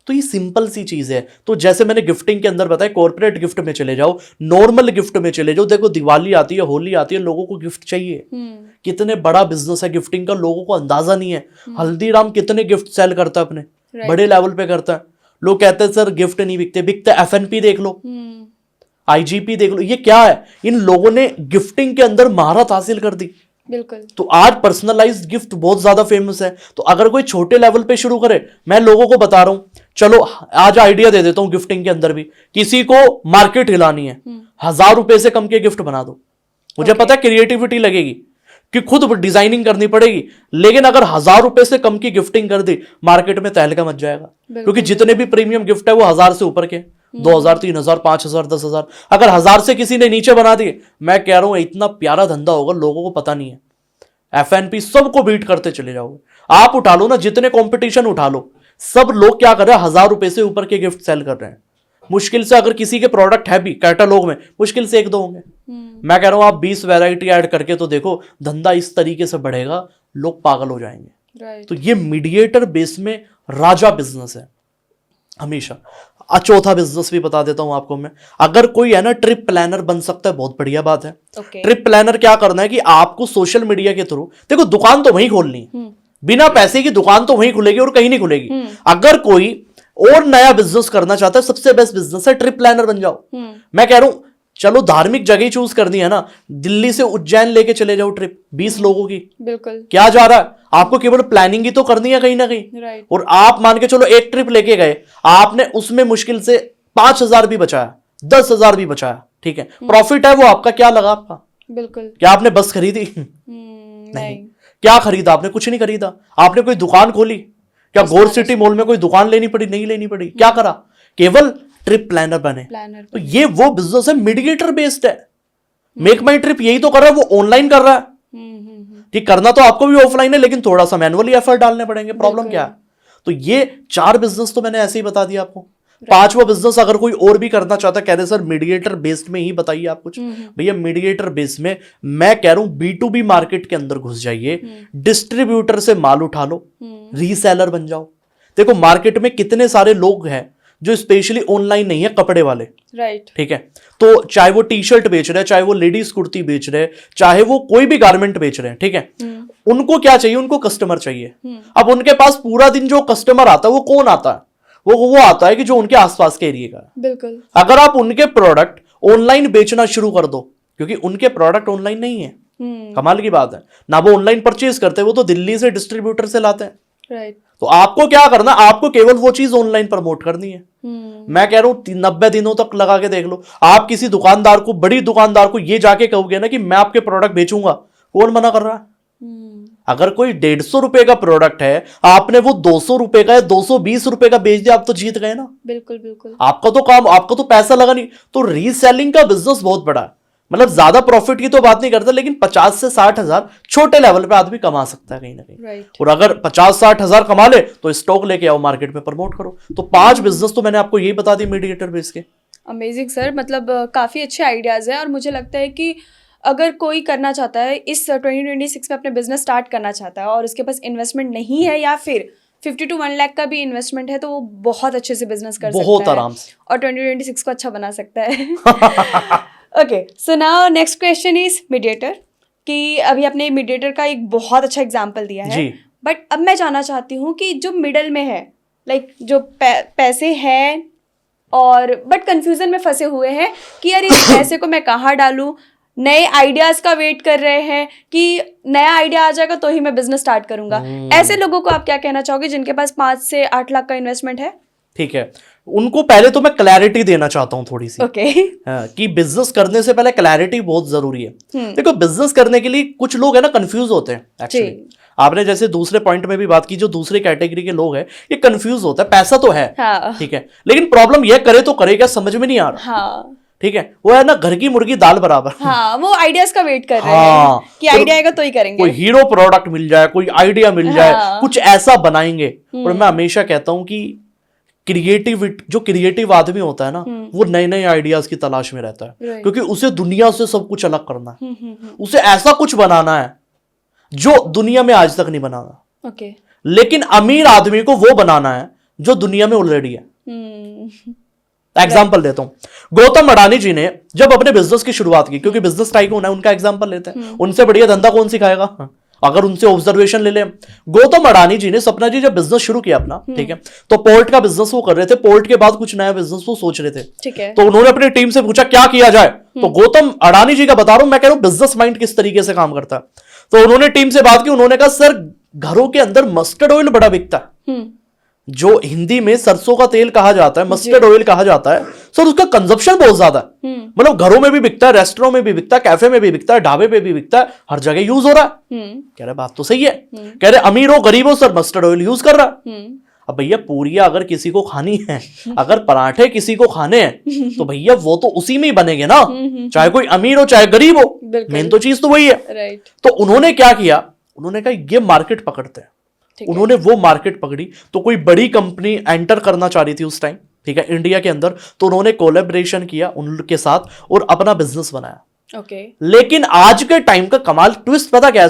तो ये सिंपल सी चीज है। तो जैसे मैंने गिफ्टिंग के अंदर बताया, कॉर्पोरेट गिफ्ट में चले जाओ, नॉर्मल गिफ्ट में चले जाओ। देखो दिवाली आती है, होली आती है, लोगों को गिफ्ट चाहिए। कितने बड़ा बिजनेस है गिफ्टिंग का, लोगों को अंदाजा नहीं है। हल्दीराम कितने गिफ्ट सेल करता है, अपने बड़े लेवल पे करता है। लोग कहते हैं सर गिफ्ट नहीं बिकते, बिकते FNP देख लो, IGP देख लो। ये क्या है, इन लोगों ने गिफ्टिंग के अंदर महारत हासिल कर दी। बिल्कुल। तो आज पर्सनलाइज्ड गिफ्ट बहुत ज्यादा फेमस है। तो अगर कोई छोटे लेवल पे शुरू करे, मैं लोगों को बता रहा हूं, चलो आज आइडिया दे देता हूं गिफ्टिंग के अंदर भी, किसी को मार्केट हिलानी है, 1,000 रुपए से कम के गिफ्ट बना दो। मुझे पता है क्रिएटिविटी लगेगी कि खुद डिजाइनिंग करनी पड़ेगी, लेकिन अगर 1,000 रुपए से कम की गिफ्टिंग कर दी, मार्केट में तहलका मच जाएगा। क्योंकि जितने भी प्रीमियम गिफ्ट है वो 1,000 से ऊपर के, 2,000, 3,000, 5,000, 10,000। अगर 1,000 से किसी ने नीचे बना दिए, मैं कह रहा हूं इतना प्यारा धंधा होगा, लोगों को पता नहीं है। FNP सबको बीट करते चले जाओगे। आप उठा लो ना, जितने कंपटीशन उठा लो, सब लोग क्या कर रहे हैं, 1,000 रुपए से ऊपर के गिफ्ट सेल कर रहे हैं। मुश्किल से अगर किसी के प्रोडक्ट है भी कैटलॉग में, मुश्किल से 1-2 होंगे। मैं कह रहा हूं आप 20 वैरायटी ऐड करके तो देखो, धंधा इस तरीके से बढ़ेगा, लोग पागल हो जाएंगे। तो ये मीडिएटर बेस में राजा बिजनेस है हमेशा। चौथा बिजनेस भी बता देता हूं आपको मैं। अगर कोई है ना ट्रिप प्लानर बन सकता है, बहुत बढ़िया बात है। ट्रिप प्लानर क्या करना है कि आपको सोशल मीडिया के थ्रू, देखो दुकान तो वहीं खोलनी है, बिना पैसे की दुकान तो वहीं खुलेगी और कहीं नहीं खुलेगी। अगर कोई और नया बिजनेस करना चाहता है, सबसे बेस्ट बिजनेस है ट्रिप प्लानर बन जाओ। मैं कह रहा हूं चलो धार्मिक जगह चूज करनी है ना, दिल्ली से उज्जैन लेके चले जाओ ट्रिप 20 लोगों की। बिल्कुल। क्या जा रहा है, आपको केवल प्लानिंग ही तो करनी है कहीं ना कहीं। और आप मान के चलो एक ट्रिप लेके गए, आपने उसमें मुश्किल से 5,000 भी बचाया, 10,000 भी बचाया, ठीक है, प्रॉफिट है वो आपका। क्या लगा आपका? बिल्कुल। क्या आपने बस खरीदी? नहीं। क्या खरीदा आपने? कुछ नहीं खरीदा। आपने कोई दुकान खोली क्या? गोर सिटी मॉल में कोई दुकान लेनी पड़ी? नहीं लेनी पड़ी। क्या करा? केवल ट्रिप प्लानर बने। तो ये वो बिजनेस है, मीडिएटर बेस्ड है। मेक माई ट्रिप यही तो कर रहा है, वो ऑनलाइन कर रहा है। ठीक, करना तो आपको भी ऑफलाइन है, लेकिन थोड़ा सा मैनुअली एफर्ट डालने पड़ेंगे। प्रॉब्लम क्या है? तो ये 4 बिजनेस तो मैंने ऐसे ही बता दिया आपको। 5वां बिजनेस अगर कोई और भी करना चाहता है, कह रहे सर मीडिएटर बेस्ड में ही बताइए आप कुछ। भैया मीडिएटर बेस्ड में मैं कह रहा हूं B2B मार्केट के अंदर घुस जाइए, डिस्ट्रीब्यूटर से माल उठा लो, रीसेलर बन जाओ। देखो मार्केट में कितने सारे लोग हैं जो स्पेशली ऑनलाइन नहीं है, कपड़े वाले, राइट, ठीक है। तो चाहे वो टी-शर्ट बेच रहे हैं, चाहे वो लेडीज कुर्ती बेच रहे हैं, चाहे वो कोई भी गारमेंट बेच रहे हैं, ठीक है। उनको क्या चाहिए? उनको कस्टमर चाहिए। अब उनके पास पूरा दिन जो कस्टमर आता है वो कौन आता है? वो आता है कि जो उनके आसपास के एरिया का। बिल्कुल। अगर आप उनके प्रोडक्ट ऑनलाइन बेचना शुरू कर दो, क्योंकि उनके प्रोडक्ट ऑनलाइन नहीं है, कमाल की बात है ना, वो ऑनलाइन परचेज करते हैं, वो तो दिल्ली से डिस्ट्रीब्यूटर से लाते हैं, राइट। तो आपको क्या करना? आपको केवल वो चीज ऑनलाइन प्रमोट करनी है। मैं कह रहा हूं 90 दिनों तक लगा के देख लो। आप किसी दुकानदार को, बड़ी दुकानदार को ये जाके कहोगे ना कि मैं आपके प्रोडक्ट बेचूंगा, कौन मना कर रहा है? अगर कोई 150 रुपए का प्रोडक्ट है, आपने वो 200 रुपए का या 220 रुपए का बेच दिया, आप तो जीत गए ना। बिल्कुल बिल्कुल। आपका तो काम, आपका तो पैसा लगा नहीं। तो रीसेलिंग का बिजनेस बहुत बड़ा है, मतलब ज्यादा प्रॉफिट की तो बात नहीं करता, लेकिन 50 से 60 हजार छोटे लेवल पे आदमी कमा सकता है कहीं ना कहीं। और अगर 50-60 हजार कमा ले तो स्टॉक लेके आओ, मार्केट में प्रमोट करो। तो 5 बिजनेस तो मैंने आपको यही बता दी मीडिएटर बेस के। अमेजिंग सर, मतलब काफ़ी अच्छे आइडियाज़ हैं। और मुझे लगता है कि अगर कोई करना चाहता है इस 2026 में अपने बिजनेस स्टार्ट करना चाहता है और उसके पास इन्वेस्टमेंट नहीं है, या फिर 50 to 1 लाख का भी इन्वेस्टमेंट है, तो वो बहुत अच्छे से बिजनेस कर सकता है, बहुत आराम से, और 2026 को अच्छा बना सकता है। Okay, so now next question is mediator, कि अभी आपने मीडिएटर का एक बहुत अच्छा एग्जांपल दिया है, बट अब मैं जानना चाहती हूँ कि जो मिडल में है, लाइक जो पैसे हैं और बट कंफ्यूजन में फंसे हुए हैं कि यार इस पैसे को मैं कहाँ डालूं, नए आइडियाज का वेट कर रहे हैं कि नया आइडिया आ जाएगा तो ही मैं बिजनेस स्टार्ट करूंगा। ऐसे लोगों को आप क्या कहना चाहोगे जिनके पास 5 से 8 लाख का इन्वेस्टमेंट है? ठीक है, उनको पहले तो मैं क्लैरिटी देना चाहता हूँ थोड़ी सी। ओके। कि बिजनेस करने से पहले क्लैरिटी बहुत जरूरी है। देखो, बिजनेस करने के लिए कुछ लोग है ना कंफ्यूज होते हैं एक्चुअली। आपने जैसे दूसरे पॉइंट में भी बात की, जो दूसरे कैटेगरी के लोग हैं ये कंफ्यूज होता है। पैसा तो है, हाँ। ठीक है, लेकिन प्रॉब्लम ये करे तो करे क्या, समझ में नहीं आ रहा। हाँ। ठीक है, वो है ना घर की मुर्गी दाल बराबर। हाँ, वो आइडियाज का वेट कर रहे हाँ, हैं कि आइडिया आएगा तो ही करेंगे। कोई हीरो प्रोडक्ट मिल जाए, कोई आइडिया मिल जाए, कुछ ऐसा बनाएंगे। और मैं हमेशा कहता हूं कि जो क्रिएटिव आदमी होता है ना, वो नए नए आइडियाज की तलाश में रहता है, क्योंकि उसे दुनिया से सब कुछ अलग करना है। उसे ऐसा कुछ बनाना है जो दुनिया में आज तक नहीं बनाना। ओके। लेकिन अमीर आदमी को वो बनाना है जो दुनिया में ऑलरेडी है। एग्जाम्पल देता हूं, गौतम अडानी जी ने जब अपने बिजनेस की शुरुआत की, क्योंकि बिजनेस टाइकून है, उनका एग्जाम्पल लेते हैं, उनसे बढ़िया धंधा कौन सिखाएगा अगर उनसे ऑब्जर्वेशन ले ले। गौतम अडानी जी ने, सपना जी जब बिजनेस शुरू किया अपना, ठीक है, तो पोर्ट का बिजनेस वो कर रहे थे, पोर्ट के बाद कुछ नया बिजनेस वो सोच रहे थे, ठीक है। तो उन्होंने अपनी टीम से पूछा क्या किया जाए। तो गौतम अडानी जी का बता रहा हूं, मैं कह रहा हूं बिजनेस माइंड किस तरीके से काम करता है। तो उन्होंने टीम से बात की, उन्होंने कहा सर घरों के अंदर मस्टर्ड ऑयल बड़ा बिकता है, जो हिंदी में सरसों का तेल कहा जाता है, मस्टर्ड ऑयल कहा जाता है सर, उसका कंजप्शन बहुत ज्यादा है। मतलब घरों में भी बिकता है, रेस्टोरेंट में भी बिकता है, कैफे में भी बिकता है, ढाबे पे भी बिकता है, हर जगह यूज हो रहा है। कह रहे बात तो सही है। कह रहे अमीर हो गरीब हो सर मस्टर्ड ऑयल यूज कर रहा है। अब भैया पूरियां अगर किसी को खानी है, अगर पराठे किसी को खाने हैं, तो भैया वो तो उसी में ही बनेंगे ना, चाहे कोई अमीर हो चाहे गरीब हो, मेन तो चीज तो वही है। राइट। तो उन्होंने क्या किया, उन्होंने कहा ये मार्केट पकड़ते हैं। उन्होंने वो मार्केट पकड़ी, तो कोई बड़ी कंपनी एंटर करना चाह रही थी उस टाइम, ठीक है, इंडिया के अंदर, तो उन्होंने कोलैबोरेशन किया उनके साथ और अपना बिजनेस बनाया। ओके। लेकिन आज के टाइम का कमाल ट्विस्ट पता क्या है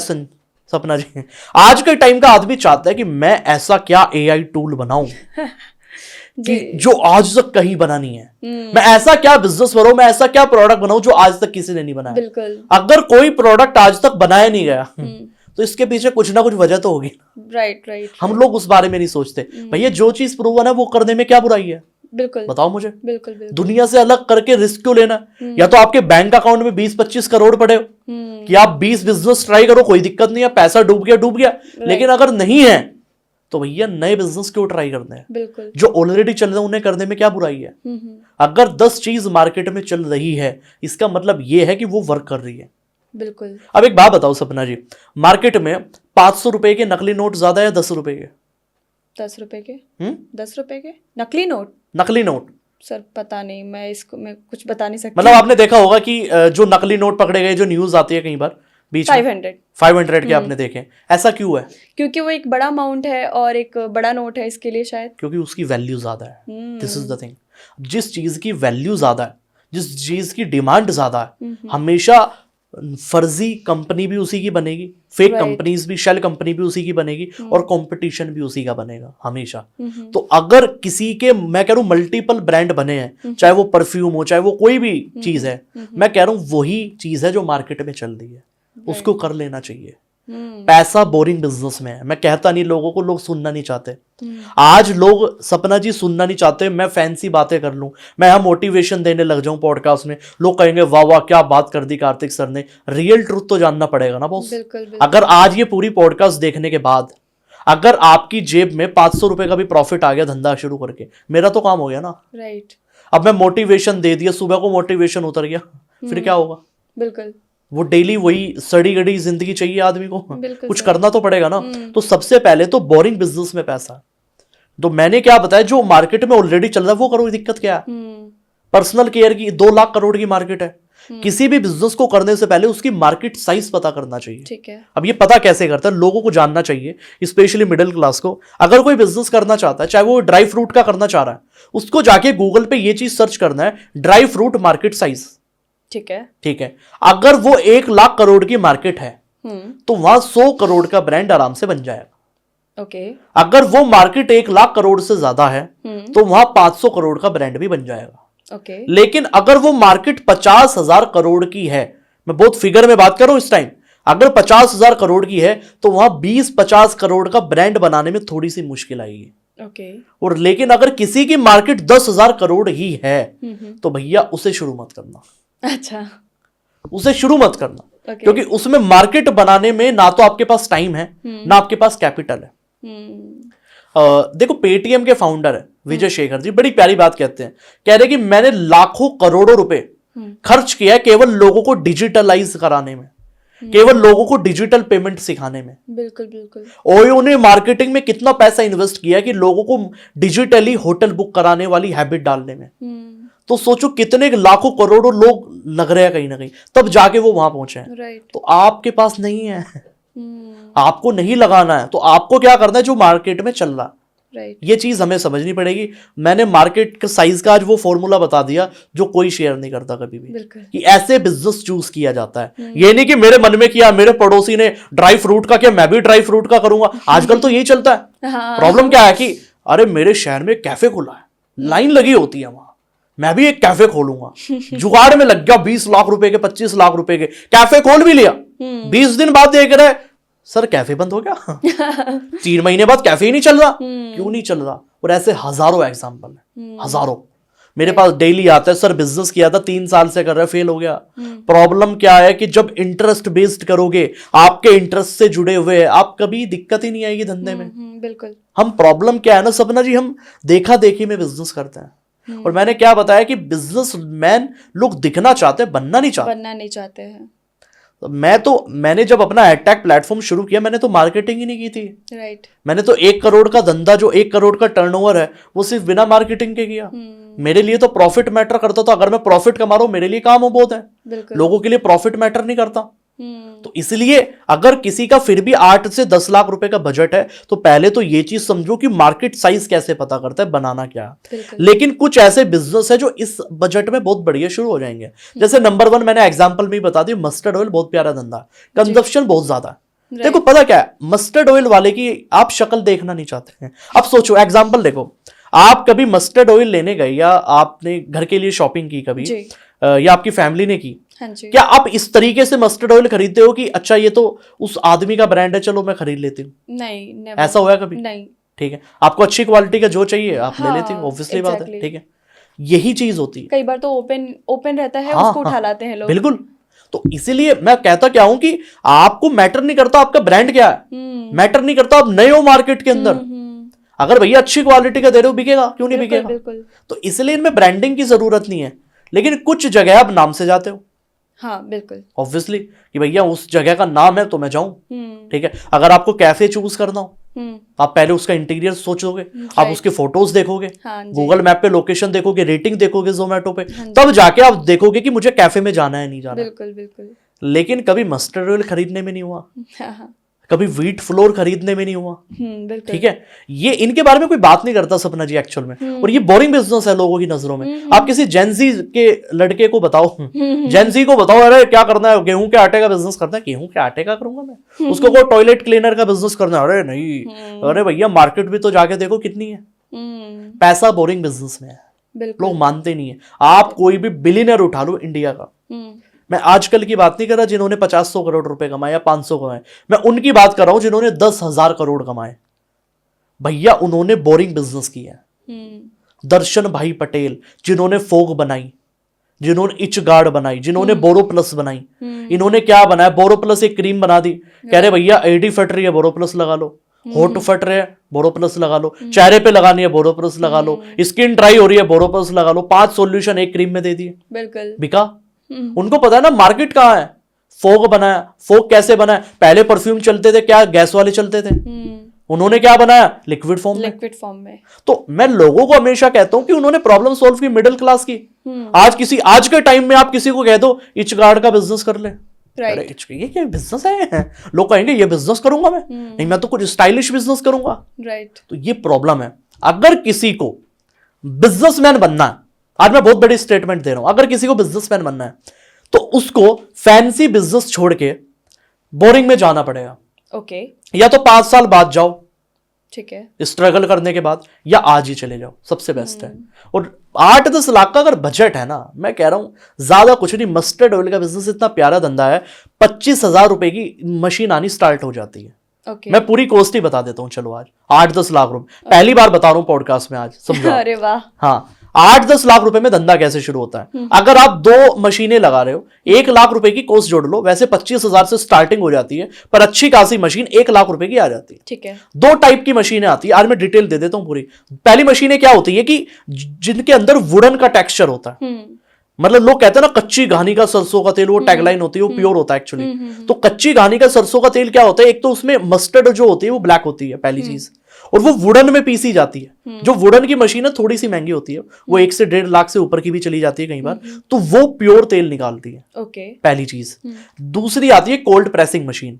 सपना जी, आज के टाइम का आदमी चाहता है कि मैं ऐसा क्या एआई टूल बनाऊं कि जो आज तक कहीं बना नहीं है, मैं ऐसा क्या बिजनेस बनाऊं, मैं ऐसा क्या प्रोडक्ट बनाऊं जो आज तक किसी ने नहीं बनाया। बिल्कुल। अगर कोई प्रोडक्ट आज तक बनाया नहीं गया तो इसके पीछे कुछ ना कुछ वजह तो होगी। राइट। हम लोग उस बारे में नहीं सोचते। भैया जो चीज प्रूवन है वो करने में क्या बुराई है? बिल्कुल। बताओ मुझे। बिल्कुल। दुनिया से अलग करके रिस्क क्यों लेना? या तो आपके बैंक अकाउंट में 20-25 करोड़ पड़े हो कि आप 20 बिजनेस ट्राई करो, कोई दिक्कत नहीं है, पैसा डूब गया। लेकिन अगर नहीं है तो भैया नए बिजनेस क्यों ट्राई करने हैं? बिल्कुल। जो ऑलरेडी चल रहे हैं उन्हें करने में क्या बुराई है? अगर 10 चीज मार्केट में चल रही है, इसका मतलब यह है कि वो वर्क कर रही है। बिल्कुल। अब एक बात बताओ सपना जी, मार्केट में 500 रुपए के नकली नोट ज्यादा है 10 रुपए के? 10 रुपए के? 10 रुपए के नकली नोट? नकली नोट सर पता नहीं, मैं कुछ बता नहीं सकती। मतलब आपने देखा होगा कि जो नकली नोट पकड़े गए, जो न्यूज आती है कई बार बीच में 500 के, आपने देखे, ऐसा क्यों है? क्योंकि वो एक बड़ा अमाउंट है और एक बड़ा नोट है, इसके लिए शायद। क्योंकि उसकी वैल्यू ज्यादा है। This is the thing. जिस चीज की वैल्यू ज्यादा है, जिस चीज की डिमांड ज्यादा है, हमेशा फर्जी कंपनी भी उसी की बनेगी, फेक कंपनीज भी, शेल कंपनी भी उसी की बनेगी, और कंपटीशन भी उसी का बनेगा हमेशा। तो अगर किसी के, मैं कह रहा हूं मल्टीपल ब्रांड बने हैं, चाहे वो परफ्यूम हो, चाहे वो कोई भी चीज है, मैं कह रहा हूं वही चीज है जो मार्केट में चल रही है, उसको कर लेना चाहिए। पैसा बोरिंग बिजनेस में है। मैं कहता नहीं लोगों को, लोग सुनना नहीं चाहते। आज लोग सपना जी सुनना नहीं चाहते। मैं फैंसी बातें कर लूं, मैं यहाँ मोटिवेशन देने लग जाऊं पॉडकास्ट में, लोग कहेंगे वाह वाह क्या बात कर दी कार्तिक सर ने। रियल ट्रुथ तो जानना पड़ेगा ना बॉस। अगर आज ये पूरी पॉडकास्ट देखने के बाद अगर आपकी जेब में 500 रुपए का भी प्रॉफिट आ गया धंधा शुरू करके, मेरा तो काम हो गया ना। राइट। अब मैं मोटिवेशन दे दिया, सुबह को मोटिवेशन उतर गया, फिर क्या होगा? बिल्कुल। वो डेली वही सड़ी गड़ी जिंदगी चाहिए आदमी को, कुछ करना तो पड़ेगा ना। तो सबसे पहले तो बोरिंग बिजनेस में पैसा, तो मैंने क्या बताया, जो मार्केट में ऑलरेडी चल रहा है वो करो, दिक्कत क्या है? पर्सनल केयर की 2 लाख करोड़ की मार्केट है। किसी भी बिजनेस को करने से पहले उसकी मार्केट साइज पता करना चाहिए। ठीक है। अब ये पता कैसे करता है? लोगों को जानना चाहिए, स्पेशली मिडिल क्लास को। अगर कोई बिजनेस करना चाहता है, चाहे वो ड्राई फ्रूट का करना चाह रहा है, उसको जाके गूगल पे ये चीज सर्च करना है, ड्राई फ्रूट मार्केट साइज। ठीक है। ठीक है। अगर वो 1 लाख करोड़ की मार्केट है तो वहां 100 करोड़ का ब्रांड आराम से बन जाएगा। ओके। अगर वो मार्केट 1 लाख करोड़ से ज्यादा है तो वहां 500 करोड़ का ब्रांड भी बन जाएगा। ओके। लेकिन अगर वो मार्केट 50,000 करोड़ की है, मैं बहुत फिगर में बात कर रहा हूं इस टाइम, अगर 50,000 करोड़ की है तो वहां 20-50 करोड़ का ब्रांड बनाने में थोड़ी सी मुश्किल आएगी। ओके। और लेकिन अगर किसी की मार्केट 10,000 करोड़ ही है तो भैया उसे शुरू मत करना। अच्छा। उसे शुरू मत करना। Okay. क्योंकि उसमें मार्केट बनाने में ना तो आपके पास टाइम है ना आपके पास कैपिटल है। देखो पेटीएम के फाउंडर है विजय शेखर जी, बड़ी प्यारी बात कहते हैं, कह रहे कि मैंने लाखों करोड़ों रुपए खर्च किया केवल लोगों को डिजिटलाइज कराने में, केवल लोगों को डिजिटल पेमेंट सिखाने में। बिल्कुल बिल्कुल। ओयो ने मार्केटिंग में कितना पैसा इन्वेस्ट किया कि लोगों को डिजिटली होटल बुक कराने वाली हैबिट डालने में। तो सोचो कितने लाखों करोड़ों लोग लग रहे हैं कहीं ना कहीं, तब जाके वो वहां पहुंचे हैं। राइट। तो आपके पास नहीं है, आपको नहीं लगाना है, तो आपको क्या करना है जो मार्केट में चल रहा है। राइट। ये चीज हमें समझनी पड़ेगी। मैंने मार्केट के साइज का आज वो फॉर्मूला बता दिया जो कोई शेयर नहीं करता कभी भी, कि ऐसे बिजनेस चूज किया जाता है। ये नहीं कि मेरे मन में किया, मेरे पड़ोसी ने ड्राई फ्रूट का किया मैं भी ड्राई फ्रूट का करूंगा। आजकल तो यही चलता है। प्रॉब्लम क्या है कि अरे मेरे शहर में कैफे खुला है, लाइन लगी होती है वहां, मैं भी एक कैफे खोलूंगा। जुगाड़ में लग गया 20 लाख रुपए के, 25 लाख रुपए के, कैफे खोल भी लिया। 20 दिन बाद देख रहे सर कैफे बंद हो गया। 3 महीने बाद कैफे ही नहीं चल रहा। क्यों नहीं चल रहा? और ऐसे हजारों एग्जाम्पल है, हजारों। मेरे पास डेली आता है, सर बिजनेस किया था 3 साल से कर रहे, फेल हो गया। प्रॉब्लम क्या है कि जब इंटरेस्ट बेस्ड करोगे, आपके इंटरेस्ट से जुड़े हुए, आप कभी दिक्कत ही नहीं आएगी धंधे में। बिल्कुल। हम प्रॉब्लम क्या है ना सपना जी, हम देखा देखी में बिजनेस करते हैं। और मैंने क्या बताया कि बिजनेसमैन लोग दिखना चाहते हैं, बनना नहीं चाहते हैं। मैंने जब अपना एडटेक प्लेटफॉर्म शुरू किया, मैंने तो मार्केटिंग ही नहीं की थी। राइट। मैंने तो 1 करोड़ का धंधा, जो 1 करोड़ का टर्नओवर है, वो सिर्फ बिना मार्केटिंग के किया। मेरे लिए तो प्रॉफिट मैटर करता था। अगर मैं प्रॉफिट कमा रहा हूं मेरे लिए काम हो बहुत है, लोगों के लिए प्रॉफिट मैटर नहीं करता। तो इसलिए अगर किसी का फिर भी 8 से 10 लाख रुपए का बजट है तो पहले तो ये चीज समझो कि मार्केट साइज कैसे पता करता है, बनाना क्या। लेकिन कुछ ऐसे बिजनेस है जो इस बजट में बहुत बढ़िया शुरू हो जाएंगे। जैसे नंबर 1 मैंने एग्जांपल में ही बता दी, मस्टर्ड ऑयल बहुत प्यारा धंधा, कंजप्शन बहुत ज्यादा है। देखो पता क्या है, मस्टर्ड ऑयल वाले की आप शक्ल देखना नहीं चाहते हैं। अब सोचो, एग्जाम्पल देखो, आप कभी मस्टर्ड ऑयल लेने गए या आपने घर के लिए शॉपिंग की कभी, या आपकी फैमिली ने की, क्या आप इस तरीके से मस्टर्ड ऑयल खरीदते हो कि अच्छा ये तो उस आदमी का ब्रांड है, चलो मैं खरीद लेती हूँ? नहीं, ऐसा हुआ कभी? नहीं। ठीक है, आपको अच्छी क्वालिटी का जो चाहिए आप ले लेती हो, ऑब्वियसली बात है। ठीक है, यही चीज होती है। कई बार तो ओपन रहता है, उसको उठा लाते हैं लोग। बिल्कुल। तो इसीलिए मैं कहता क्या हूं कि आपको मैटर नहीं करता आपका ब्रांड क्या है, मैटर नहीं करता आप नए हो मार्केट के अंदर। अगर भैया अच्छी क्वालिटी का दे रहे हो, बिकेगा, क्यों नहीं बिकेगा? तो इसलिए इनमें ब्रांडिंग की जरूरत नहीं है। लेकिन कुछ जगह आप नाम से जाते हो। हाँ बिल्कुल, ऑब्वियसली कि भैया उस जगह का नाम है तो मैं जाऊं। ठीक है, अगर आपको कैफे चूज करना हो आप पहले उसका इंटीरियर सोचोगे, आप उसके फोटोज देखोगे, गूगल मैप पे लोकेशन देखोगे, रेटिंग देखोगे जोमेटो पे, तब जाके आप देखोगे कि मुझे कैफे में जाना है नहीं जाना। बिल्कुल बिल्कुल। लेकिन कभी मस्टर्ड ऑयल खरीदने में नहीं हुआ, कभी व्हीट फ्लोर खरीदने में नहीं हुआ। ठीक है, ये इनके बारे में कोई बात नहीं करता सपना जी एक्चुअल में। और ये बोरिंग बिजनेस है लोगों की नजरों में। आप किसी जेनजी के लड़के को बताओ, जेनजी को बताओ अरे क्या करना है, गेहूं के आटे का बिजनेस करना है, गेहूं के आटे का करूंगा मैं। उसको को टॉयलेट क्लीनर का बिजनेस करना है, अरे नहीं, अरे भैया मार्केट भी तो जाके देखो कितनी है। पैसा बोरिंग बिजनेस में है, लोग मानते नहीं है। आप कोई भी बिलियनर उठा लो इंडिया का, मैं आजकल की बात नहीं कर रहा जिन्होंने 50-100 करोड़ रुपए कमाए या 500 कमाए, मैं उनकी बात कर रहा हूं जिन्होंने 10,000 करोड़ कमाए। भैया उन्होंने बोरिंग बिजनेस किया है। दर्शन भाई पटेल जिन्होंने फोग बनाई, जिन्होंने इच गार्ड बनाई, जिन्होंने बोरो प्लस बनाई, इन्होंने क्या बनाया, बोरो प्लस एक क्रीम बना दी। कह रहे भैया एडी फट रही है बोरो प्लस लगा लो, होठ फट रहे हैं बोरो प्लस लगा लो, चेहरे पे लगानी है बोरो प्लस लगा लो, स्किन ड्राई हो रही है बोरो प्लस लगा लो। 5 सॉल्यूशन एक क्रीम में दे दिए, बिल्कुल बिका। उनको पता है ना मार्केट कहां है। फोग बनाया, फोग कैसे बनाया, पहले परफ्यूम चलते थे क्या, गैस वाले चलते थे, उन्होंने क्या बनाया, लिक्विड फॉर्म में। तो मैं लोगों को हमेशा कहता हूं कि उन्होंने प्रॉब्लम सॉल्व की मिडिल क्लास की। आज के टाइम में आप किसी को कह दो इच गार्ड का बिजनेस कर ले, अरे ये क्या बिजनेस है, लोग कहेंगे ये बिजनेस करूंगा मैं, नहीं मैं तो कुछ स्टाइलिश बिजनेस करूंगा। तो ये प्रॉब्लम है। अगर किसी को बिजनेसमैन बनना है, आज मैं बहुत बड़ी स्टेटमेंट दे रहा हूं, अगर किसी को बिजनेसमैन बनना है तो उसको फैंसी बिजनेस छोड़ के बोरिंग में जाना पड़ेगा। ओके, या तो 5 साल बाद जाओ, ठीक है, स्ट्रगल करने के बाद, या आज ही चले जाओ, सबसे बेस्ट है। और 8-10 लाख का अगर बजट है ना, मैं कह रहा हूं ज्यादा कुछ नहीं। मस्टर्ड ऑयल का बिजनेस इतना प्यारा धंधा है, 25,000 रुपए की मशीन आनी स्टार्ट हो जाती है। ओके मैं पूरी कॉस्ट ही बता देता हूँ, चलो आज 8-10 लाख रुपए पहली बार बता रहा हूँ पॉडकास्ट में, आज समझो। अरे वाह। हाँ, 8-10 लाख रुपए में धंधा कैसे शुरू होता है। अगर आप 2 मशीनें लगा रहे हो, 1 लाख रुपए की कॉस्ट जोड़ लो, वैसे 25,000 से स्टार्टिंग हो जाती है, पर अच्छी खासी मशीन 1 लाख रुपए की आ जाती है। ठीक है। 2 टाइप की मशीनें आती है, आज मैं डिटेल दे देता हूं पूरी। पहली मशीनें क्या होती है कि जिनके अंदर वुडन का टेक्सचर होता है, मतलब लोग कहते हैं ना कच्ची घानी का सरसों का तेल, वो टैगलाइन होती है, वो प्योर होता है एक्चुअली। तो कच्ची घानी का सरसों का तेल क्या होता है, एक तो उसमें मस्टर्ड जो होती है वो ब्लैक होती है पहली चीज, और वो वुडन में पीसी जाती है। जो वुडन की मशीन है थोड़ी सी महंगी होती है, वो 1 से 1.5 लाख से ऊपर की भी चली जाती है कई बार, तो वो प्योर तेल निकालती है। ओके। पहली चीज। दूसरी आती है कोल्ड प्रेसिंग मशीन,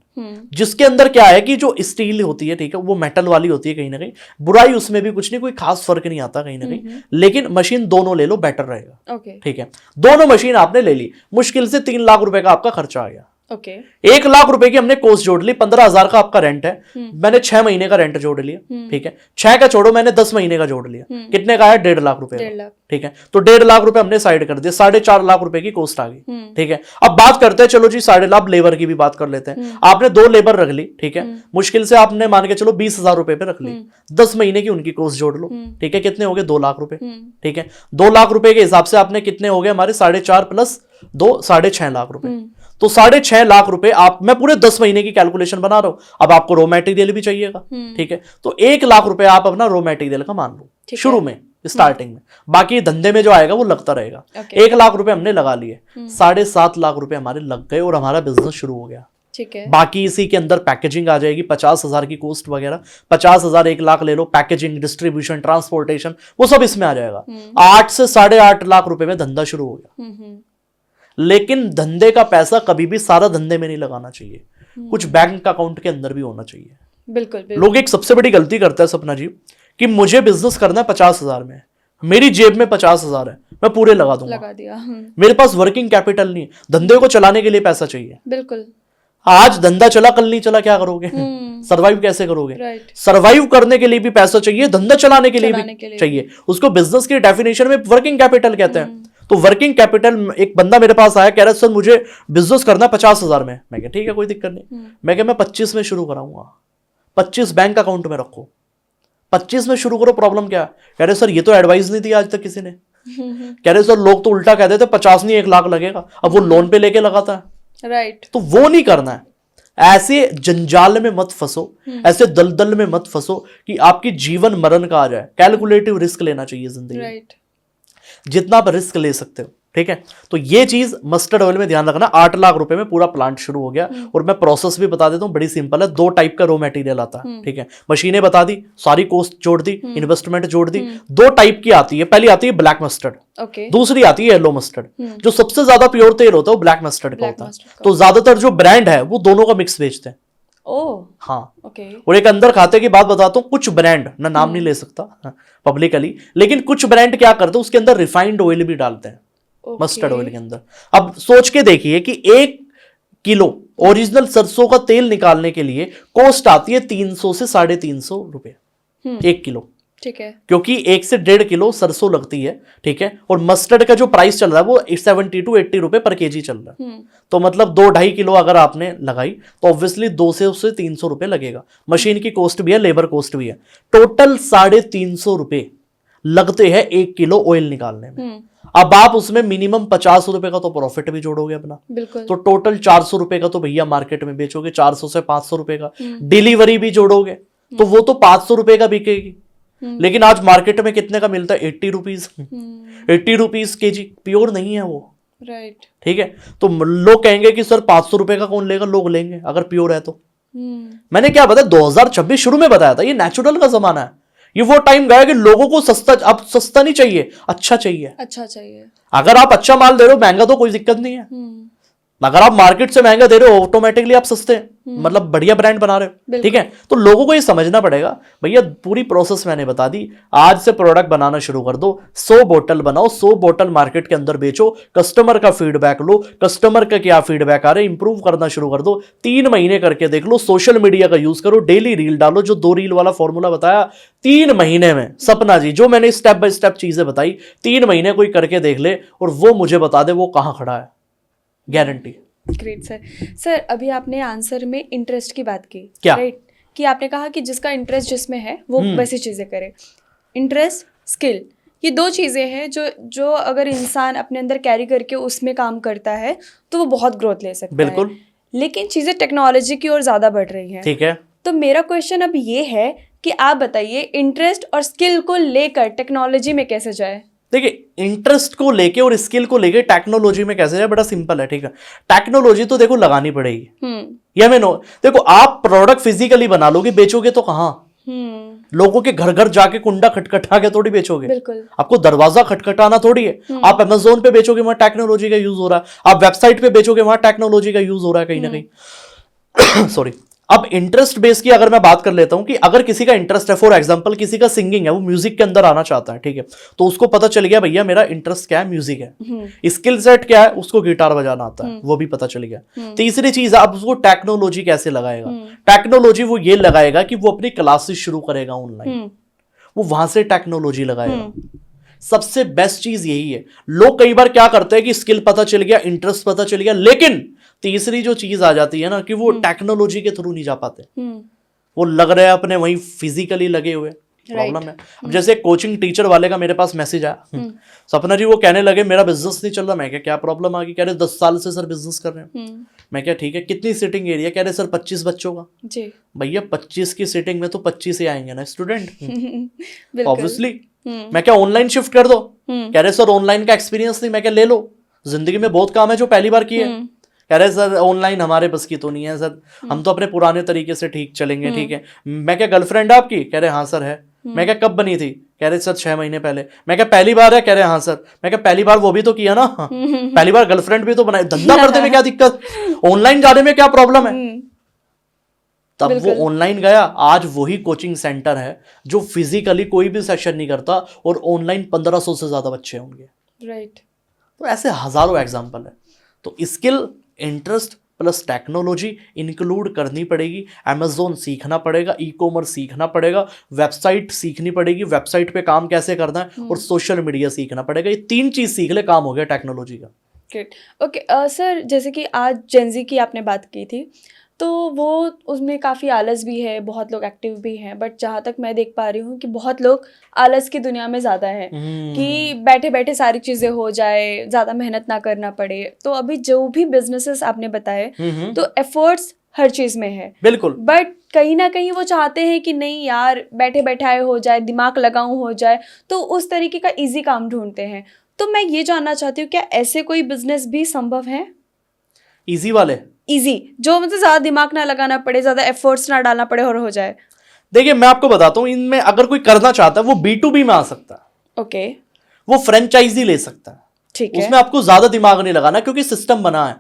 जिसके अंदर क्या है कि जो स्टील होती है, ठीक है, वो मेटल वाली होती है कहीं ना कहीं, बुराई उसमें भी कुछ नहीं, कोई खास फर्क नहीं आता कहीं ना कहीं, लेकिन मशीन दोनों ले लो बेटर रहेगा। ओके। ठीक है, दोनों मशीन आपने ले ली, मुश्किल से 3 लाख रुपए का आपका खर्चा आ गया। ओके। 1 लाख रुपए की हमने कॉस्ट जोड़ ली, 15,000 का आपका रेंट है, मैंने 6 महीने का रेंट जोड़ लिया। ठीक है, 6 का छोड़ो, मैंने 10 महीने का जोड़ लिया, कितने का है, 1.5 लाख रुपए का। 1.5 लाख। ठीक है, तो 1.5 लाख रुपए हमने साइड कर दिए, 4.5 लाख रुपए की कॉस्ट आ गई। ठीक है, अब बात करते हैं, चलो जी 1.5 लाख लेबर की भी बात कर लेते हैं। आपने 2 लेबर रख ली, ठीक है, मुश्किल से आपने मान के चलो 20,000 रुपए पे रख ली, 10 महीने की उनकी कॉस्ट जोड़ लो। ठीक है, कितने हो गए, 2 लाख रुपए। ठीक है, 2 लाख रुपए के हिसाब से आपने कितने हो गए हमारे, 4.5 प्लस 2, 6.5 लाख रुपए। तो 6.5 लाख रुपए आप, मैं पूरे 10 महीने की कैलकुलेशन बना रहा हूं, अब आपको रॉ मटेरियल भी चाहिएगा। ठीक है, तो 1 लाख रुपए आप अपना रॉ मटेरियल का मान लो शुरू में, स्टार्टिंग में, बाकी धंधे में जो आएगा वो लगता रहेगा। 1 लाख रुपए हमने लगा लिए, 7.5 लाख रुपए हमारे लग गए और हमारा बिजनेस शुरू हो गया। ठीक है। बाकी इसी के अंदर पैकेजिंग आ जाएगी, 50,000 की कॉस्ट वगैरह, 50,000 1 लाख ले लो, पैकेजिंग, डिस्ट्रीब्यूशन, ट्रांसपोर्टेशन, वो सब इसमें आ जाएगा। 8 से 8.5 लाख रुपए में धंधा शुरू हो गया। लेकिन धंधे का पैसा कभी भी सारा धंधे में नहीं लगाना चाहिए, कुछ बैंक अकाउंट के अंदर भी होना चाहिए। बिल्कुल, बिल्कुल। लोग एक सबसे बड़ी गलती करते हैं सपना जी, कि मुझे बिजनेस करना है 50,000 में, मेरी जेब में 50,000 है, मैं पूरे लगा दूंगा, लगा दिया। मेरे पास वर्किंग कैपिटल नहीं है। धंधे को चलाने के लिए पैसा चाहिए। बिल्कुल। आज धंधा चला, कल नहीं चला, क्या करोगे, सर्वाइव कैसे करोगे। राइट। सर्वाइव करने के लिए भी पैसा चाहिए, धंधा चलाने के लिए भी चाहिए। उसको बिजनेस की डेफिनेशन में वर्किंग कैपिटल कहते हैं। तो वर्किंग कैपिटल, एक बंदा मेरे पास आया, कह रहा है सर मुझे बिजनेस करना 50,000 में। मैं कहा ठीक है, कोई दिक्कत नहीं। मैं कहा मैं 25 में शुरू कराऊंगा, 25 बैंक अकाउंट में रखो, 25 में शुरू करो, प्रॉब्लम क्या है। कह रहे सर ये तो एडवाइस नहीं दी आज तक किसी ने। कह रहे सर लोग तो उल्टा कह देते 50 नहीं 1 लाख लगेगा, अब वो लोन पे लेके लगाता है। राइट। तो वो नहीं करना है। ऐसे जंजाल में मत फंसो, ऐसे दलदल में मत फंसो कि आपकी जीवन मरण का आ जाए। कैलकुलेटिव रिस्क लेना चाहिए जिंदगी में, राइट। जितना आप रिस्क ले सकते हो। ठीक है, तो ये चीज मस्टर्ड ऑयल में ध्यान रखना। 8 लाख रुपए में पूरा प्लांट शुरू हो गया। और मैं प्रोसेस भी बता देता हूँ, बड़ी सिंपल है। 2 टाइप का रॉ मटेरियल आता है। ठीक है, मशीनें बता दी, सारी कॉस्ट जोड़ दी, इन्वेस्टमेंट जोड़ दी। 2 टाइप की आती है, पहली आती है ब्लैक मस्टर्ड, ओके। दूसरी आती है येलो मस्टर्ड। जो सबसे ज्यादा प्योर तेल होता है वो ब्लैक मस्टर्ड का होता है। मस्टर्ड का। तो ज्यादातर जो ब्रांड है वो दोनों का मिक्स बेचते हैं। ओह, हाँ, ओके। और एक अंदर खाते की बात बताता हूँ, कुछ ब्रांड, ना नाम नहीं ले सकता पब्लिकली, लेकिन कुछ ब्रांड क्या करते हैं, उसके अंदर रिफाइंड ऑयल भी डालते हैं मस्टर्ड ऑयल के अंदर। अब सोच के देखिए कि 1 किलो ओरिजिनल सरसों का तेल निकालने के लिए कॉस्ट आती है 300 से 350 रुपए 1 किलो। ठीक है, क्योंकि 1 से 1.5 किलो सरसों लगती है। ठीक है, और मस्टर्ड का जो प्राइस चल रहा है वो 70 to 80 रुपए पर केजी चल रहा है। तो मतलब 2-2.5 किलो अगर आपने लगाई तो ऑब्वियसली 200 से 300 रुपए लगेगा। मशीन की कॉस्ट भी है, लेबर कॉस्ट भी है, टोटल 350 रुपए लगते हैं 1 किलो ऑयल निकालने में। अब आप उसमें मिनिमम 50 रुपए का तो प्रॉफिट भी जोड़ोगे अपना, बिल्कुल। तो टोटल 400 रुपए का तो भैया मार्केट में बेचोगे, 400 से 500 रुपए का। डिलीवरी भी जोड़ोगे तो वो तो 500 रुपए का बिकेगी। लेकिन आज मार्केट में कितने का मिलता है, 80 रुपीज 80 रुपीज केजी, प्योर नहीं है वो। राइट। ठीक है, तो लोग कहेंगे कि सर 500 रुपए का कौन लेगा, लोग लेंगे अगर प्योर है तो। मैंने क्या बताया, 2026 शुरू में बताया था, ये नेचुरल का जमाना है। ये वो टाइम गया कि लोगों को सस्ता, अब सस्ता नहीं चाहिए, अच्छा चाहिए। अच्छा चाहिए। अगर आप अच्छा माल दे रहे हो, महंगा तो कोई दिक्कत नहीं है। अगर आप मार्केट से महंगा दे रहे हो, ऑटोमेटिकली आप सस्ते, मतलब बढ़िया ब्रांड बना रहे हो। ठीक है, तो लोगों को ये समझना पड़ेगा भैया, पूरी प्रोसेस मैंने बता दी। आज से प्रोडक्ट बनाना शुरू कर दो, 100 बोतल बनाओ, 100 बोतल मार्केट के अंदर बेचो, कस्टमर का फीडबैक लो, कस्टमर का क्या फीडबैक आ रहा है, इंप्रूव करना शुरू कर दो। 3 महीने करके देख लो, सोशल मीडिया का यूज करो, डेली रील डालो, जो 2 रील वाला फॉर्मूला बताया 3 महीने में। सपना जी, जो मैंने स्टेप बाय स्टेप चीजें बताई, 3 महीने कोई करके देख ले और वो मुझे बता दे वो कहां खड़ा है, गारंटी। Great sir. सर, अभी आपने आंसर में इंटरेस्ट की बात की, क्या? राइट? कि आपने कहा कि जिसका इंटरेस्ट जिसमें है वो वैसी चीज़ें करे। इंटरेस्ट, स्किल, ये दो चीज़ें हैं जो अगर इंसान अपने अंदर कैरी करके उसमें काम करता है तो वो बहुत ग्रोथ ले सकता बिल्कुल। है। लेकिन चीज़ें टेक्नोलॉजी की ओर ज़्यादा बढ़ रही हैं। ठीक है। तो मेरा क्वेश्चन अब ये है कि आप बताइए इंटरेस्ट और स्किल को लेकर टेक्नोलॉजी में कैसे जाए। देखिए, इंटरेस्ट को लेके और स्किल को लेके टेक्नोलॉजी में कैसे जाए, बड़ा सिंपल है। ठीक है, टेक्नोलॉजी तो देखो लगानी पड़ेगी। या मैं देखो, आप प्रोडक्ट फिजिकली बना लोगे, बेचोगे तो कहाँ? लोगों के घर घर जाके कुंडा खटखटा के थोड़ी बेचोगे। बिल्कुल। आपको दरवाजा खटखटाना थोड़ी है। आप अमेज़न पे बेचोगे, वहां टेक्नोलॉजी का यूज हो रहा है। आप वेबसाइट पे बेचोगे, वहां टेक्नोलॉजी का यूज हो रहा है कहीं ना कहीं। सॉरी। अब इंटरेस्ट बेस की अगर मैं बात कर लेता हूं कि अगर किसी का इंटरेस्ट है, फॉर एग्जांपल किसी का सिंगिंग है, वो म्यूजिक के अंदर आना चाहता है, ठीक है, तो उसको पता चल गया भैया मेरा इंटरेस्ट क्या है, म्यूजिक है। स्किल सेट क्या है, उसको गिटार बजाना आता है, वो भी पता चल गया। तीसरी चीज, अब उसको टेक्नोलॉजी कैसे लगाएगा? टेक्नोलॉजी वो ये लगाएगा कि वो अपनी क्लासेस शुरू करेगा ऑनलाइन, वो वहां से टेक्नोलॉजी लगाएगा। सबसे बेस्ट चीज यही है। लोग कई बार क्या करते हैं कि स्किल पता चल गया, इंटरेस्ट पता चल गया, लेकिन तीसरी जो चीज आ जाती है ना कि वो टेक्नोलॉजी के थ्रू नहीं जा पाते। वो लग रहे हैं अपने वहीं फिजिकली लगे हुए। प्रॉब्लम है। अब जैसे कोचिंग टीचर वाले का मेरे पास मैसेज आया, सपना जी वो कहने लगे मेरा बिजनेस नहीं चल रहा। मैं क्या प्रॉब्लम आ गई? कह रहे 10 साल से सर बिजनेस कर रहे हैं। मैं क्या ठीक है, कितनी सीटिंग एरिया? कह रहे सर 25 बच्चों का। जी भैया 25 की सीटिंग में तो 25 ही आएंगे ना स्टूडेंट, ऑब्वियसली। मैं क्या ऑनलाइन शिफ्ट कर दो? कह रहे सर ऑनलाइन का एक्सपीरियंस नहीं। मैं क्या ले लो, जिंदगी में बहुत काम है जो पहली बार किए। कह रहे सर ऑनलाइन हमारे बस की तो नहीं है सर, हम तो अपने पुराने तरीके से ठीक चलेंगे। ठीक है। मैं क्या गर्लफ्रेंड है आपकी? कह रहे हाँ सर है। मैं क्या कब बनी थी? कह रहे सर 6 महीने पहले। मैं क्या पहली बार है? कह रहे हाँ सर। मैं क्या पहली बार वो भी तो किया ना, पहली बार गर्लफ्रेंड भी तो बनाई। धंधा करने में क्या दिक्कत, ऑनलाइन जाने में क्या प्रॉब्लम है? तब वो ऑनलाइन गया। आज वही कोचिंग सेंटर है जो फिजिकली कोई भी सेशन नहीं करता और ऑनलाइन 1500 से ज्यादा बच्चे होंगे। राइट। तो ऐसे हजारों एग्जांपल है। तो skill, interest plus technology include करनी पड़ेगी। अमेज़न सीखना पड़ेगा, ई कॉमर्स सीखना पड़ेगा, वेबसाइट सीखनी पड़ेगी, वेबसाइट पे काम कैसे करना है, और सोशल मीडिया सीखना पड़ेगा। ये 3 चीज सीख ले, काम हो गया टेक्नोलॉजी का। ग्रेट। ओके सर, जैसे कि आज जेनजी की आपने बात की थी, तो वो उसमें काफ़ी आलस भी है, बहुत लोग एक्टिव भी हैं, बट जहाँ तक मैं देख पा रही हूँ कि बहुत लोग आलस की दुनिया में ज़्यादा है कि बैठे बैठे सारी चीज़ें हो जाए, ज़्यादा मेहनत ना करना पड़े। तो अभी जो भी बिजनेसेस आपने बताए, तो एफर्ट्स हर चीज़ में है, बिल्कुल, बट कहीं ना कहीं वो चाहते हैं कि नहीं यार बैठे बैठाए हो जाए, दिमाग लगाऊं हो जाए, तो उस तरीके का इजी काम ढूंढते हैं। तो मैं ये जानना चाहती हूँ, क्या ऐसे कोई बिजनेस भी संभव है? इजी वाले, इजी जो मतलब ज्यादा दिमाग ना लगाना पड़े, ज्यादा एफर्ट्स ना डालना पड़े और हो जाए। देखिए मैं आपको बताता हूं, इनमें अगर कोई करना चाहता है वो B2B में आ सकता है। ओके। वो फ्रेंचाइजी ले सकता है। ठीक है। उसमें आपको ज्यादा दिमाग नहीं लगाना क्योंकि सिस्टम बना है।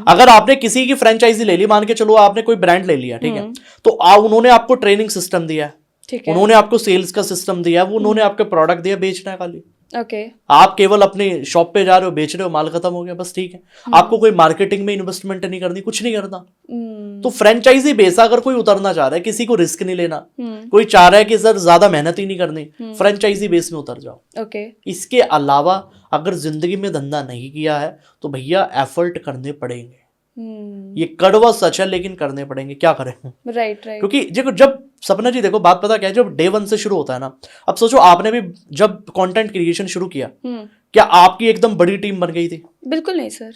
अगर आपने किसी की फ्रेंचाइजी ले ली, मान के चलो आपने कोई ब्रांड ले लिया, ठीक है, तो उन्होंने आपको ट्रेनिंग सिस्टम दिया है, ठीक है, उन्होंने आपको सेल्स का सिस्टम दिया है, वो उन्होंने आपको प्रोडक्ट दिया, बेचना है खाली। ओके। आप केवल अपनी शॉप पे जा रहे हो, बेच रहे हो, माल खत्म हो गया, बस, ठीक है। आपको कोई मार्केटिंग में इन्वेस्टमेंट नहीं करनी, कुछ नहीं करना। तो फ्रेंचाइजी बेस अगर कोई उतरना चाह रहा है, किसी को रिस्क नहीं लेना, कोई चाह रहा है कि सर ज्यादा मेहनत ही नहीं करनी, फ्रेंचाइजी बेस में उतर जाओ। ओके। इसके अलावा अगर जिंदगी में धंधा नहीं किया है तो भैया एफर्ट करने पड़ेंगे। ये कड़वा सच है लेकिन करने पड़ेंगे, क्या करें। राइट। क्योंकि देखो, जब सपना जी देखो बात पता क्या है, जब डे 1 से शुरू होता है ना, अब सोचो आपने भी जब कंटेंट क्रिएशन शुरू किया, क्या आपकी एकदम बड़ी टीम बन गई थी? बिल्कुल नहीं सर।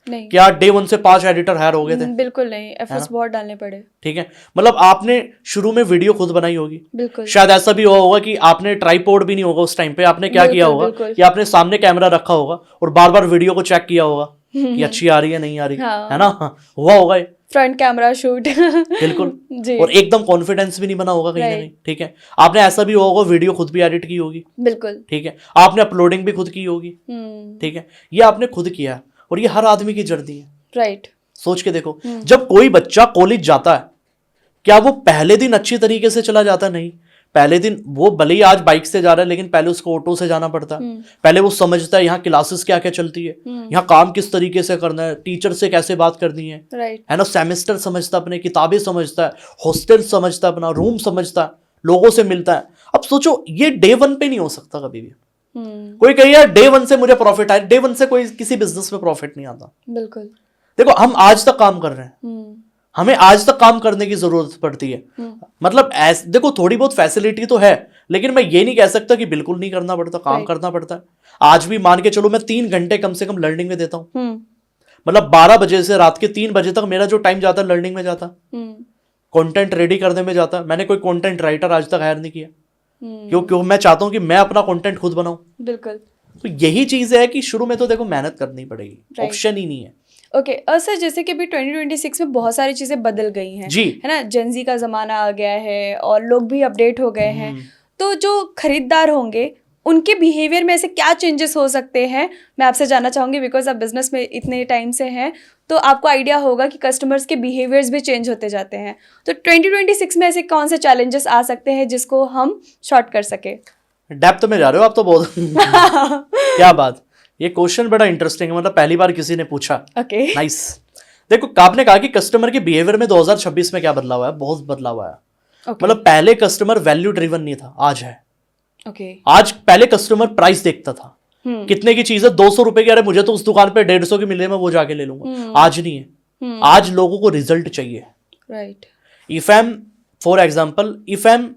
नहीं। क्या डे 1 से 5 एडिटर हायर हो गए थे? बिल्कुल नहीं, एफर्ट्स बहुत डालने पड़े। ठीक है, मतलब आपने शुरू में वीडियो खुद बनाई होगी, बिल्कुल। शायद ऐसा भी हुआ होगा कि आपने ट्राइपॉड भी नहीं होगा उस टाइम पे, आपने क्या किया होगा कि आपने सामने कैमरा रखा होगा और बार बार वीडियो को चेक किया होगा कि अच्छी आ रही है नहीं आ रही, है ना, हुआ होगा फ्रंट कैमरा शूट। बिल्कुल जी। और एकदम कॉन्फिडेंस भी नहीं बना होगा कहीं ना कहीं, ठीक है। आपने ऐसा भी हुआ होगा वीडियो खुद भी एडिट की होगी, बिल्कुल, ठीक है। आपने अपलोडिंग भी खुद की होगी, ठीक है। ये आपने खुद किया और ये हर आदमी की जर्नी है, राइट। सोच के देखो, जब कोई बच्चा कॉलेज जाता है, क्या वो पहले दिन अच्छी तरीके से चला जाता? नहीं। पहले दिन वो भले ही आज बाइक से जा रहा है लेकिन पहले उसको ऑटो से जाना पड़ता है। पहले वो समझता है यहाँ क्लासेस क्या क्या चलती है, यहाँ काम किस तरीके से करना है, टीचर से कैसे बात करनी है, है ना, सेमेस्टर समझता, अपने किताबें समझता है, हॉस्टल समझता है, अपना रूम समझता है, लोगों से मिलता है। अब सोचो ये डे 1 पे नहीं हो सकता कभी भी। कोई कहे यार डे 1 से मुझे प्रॉफिट आए, डे 1 से कोई किसी बिजनेस में प्रॉफिट नहीं आता। बिल्कुल। देखो हम आज तक काम कर रहे हैं, हमें आज तक काम करने की जरूरत पड़ती है। मतलब देखो थोड़ी बहुत फैसिलिटी तो है, लेकिन मैं ये नहीं कह सकता कि बिल्कुल नहीं करना पड़ता, काम करना पड़ता है। आज भी मान के चलो मैं 3 घंटे कम से कम लर्निंग में देता हूँ। मतलब 12 बजे से रात के 3 बजे तक मेरा जो टाइम जाता है लर्निंग में जाता, कंटेंट रेडी करने में जाता। मैंने कोई कंटेंट राइटर आज तक हायर नहीं किया, क्यों मैं चाहता हूँ कि मैं अपना कंटेंट खुद बनाऊं। बिल्कुल। तो यही चीज है कि शुरू में तो देखो मेहनत करनी पड़ेगी, ऑप्शन ही नहीं है। ओके सर, जैसे कि अभी 2026 में बहुत सारी चीजें बदल गई हैं जी, है ना, जेनजी का जमाना आ गया है और लोग भी अपडेट हो गए हैं। तो जो खरीदार होंगे उनके बिहेवियर में ऐसे क्या चेंजेस हो सकते हैं, मैं आपसे जानना चाहूंगी, बिकॉज आप बिजनेस में इतने टाइम से हैं तो आपको आइडिया होगा कि कस्टमर्स के बिहेवियर्स भी चेंज होते जाते हैं। तो 2026 में ऐसे कौन से चैलेंजेस आ सकते हैं जिसको हम शॉर्ट कर सके? डेप्थ में जा रहे हो आप तो बहुत क्या बात, ये क्वेश्चन बड़ा इंटरेस्टिंग है, मतलब पहली बार किसी ने पूछा। Okay, nice. देखो आपने कहा कि कस्टमर के बिहेवियर में 2026 में क्या बदलाव आया, बहुत बदलाव आया। मतलब पहले कस्टमर वैल्यू ड्रिवन नहीं था, आज है। आज पहले कस्टमर प्राइस देखता था, कितने की चीज है, 200 रुपए की, अरे मुझे तो उस दुकान पे 150 की मिले, मैं वो जाके ले लूंगा। आज नहीं है, आज लोगों को रिजल्ट चाहिए। Right. If I am for example, if I am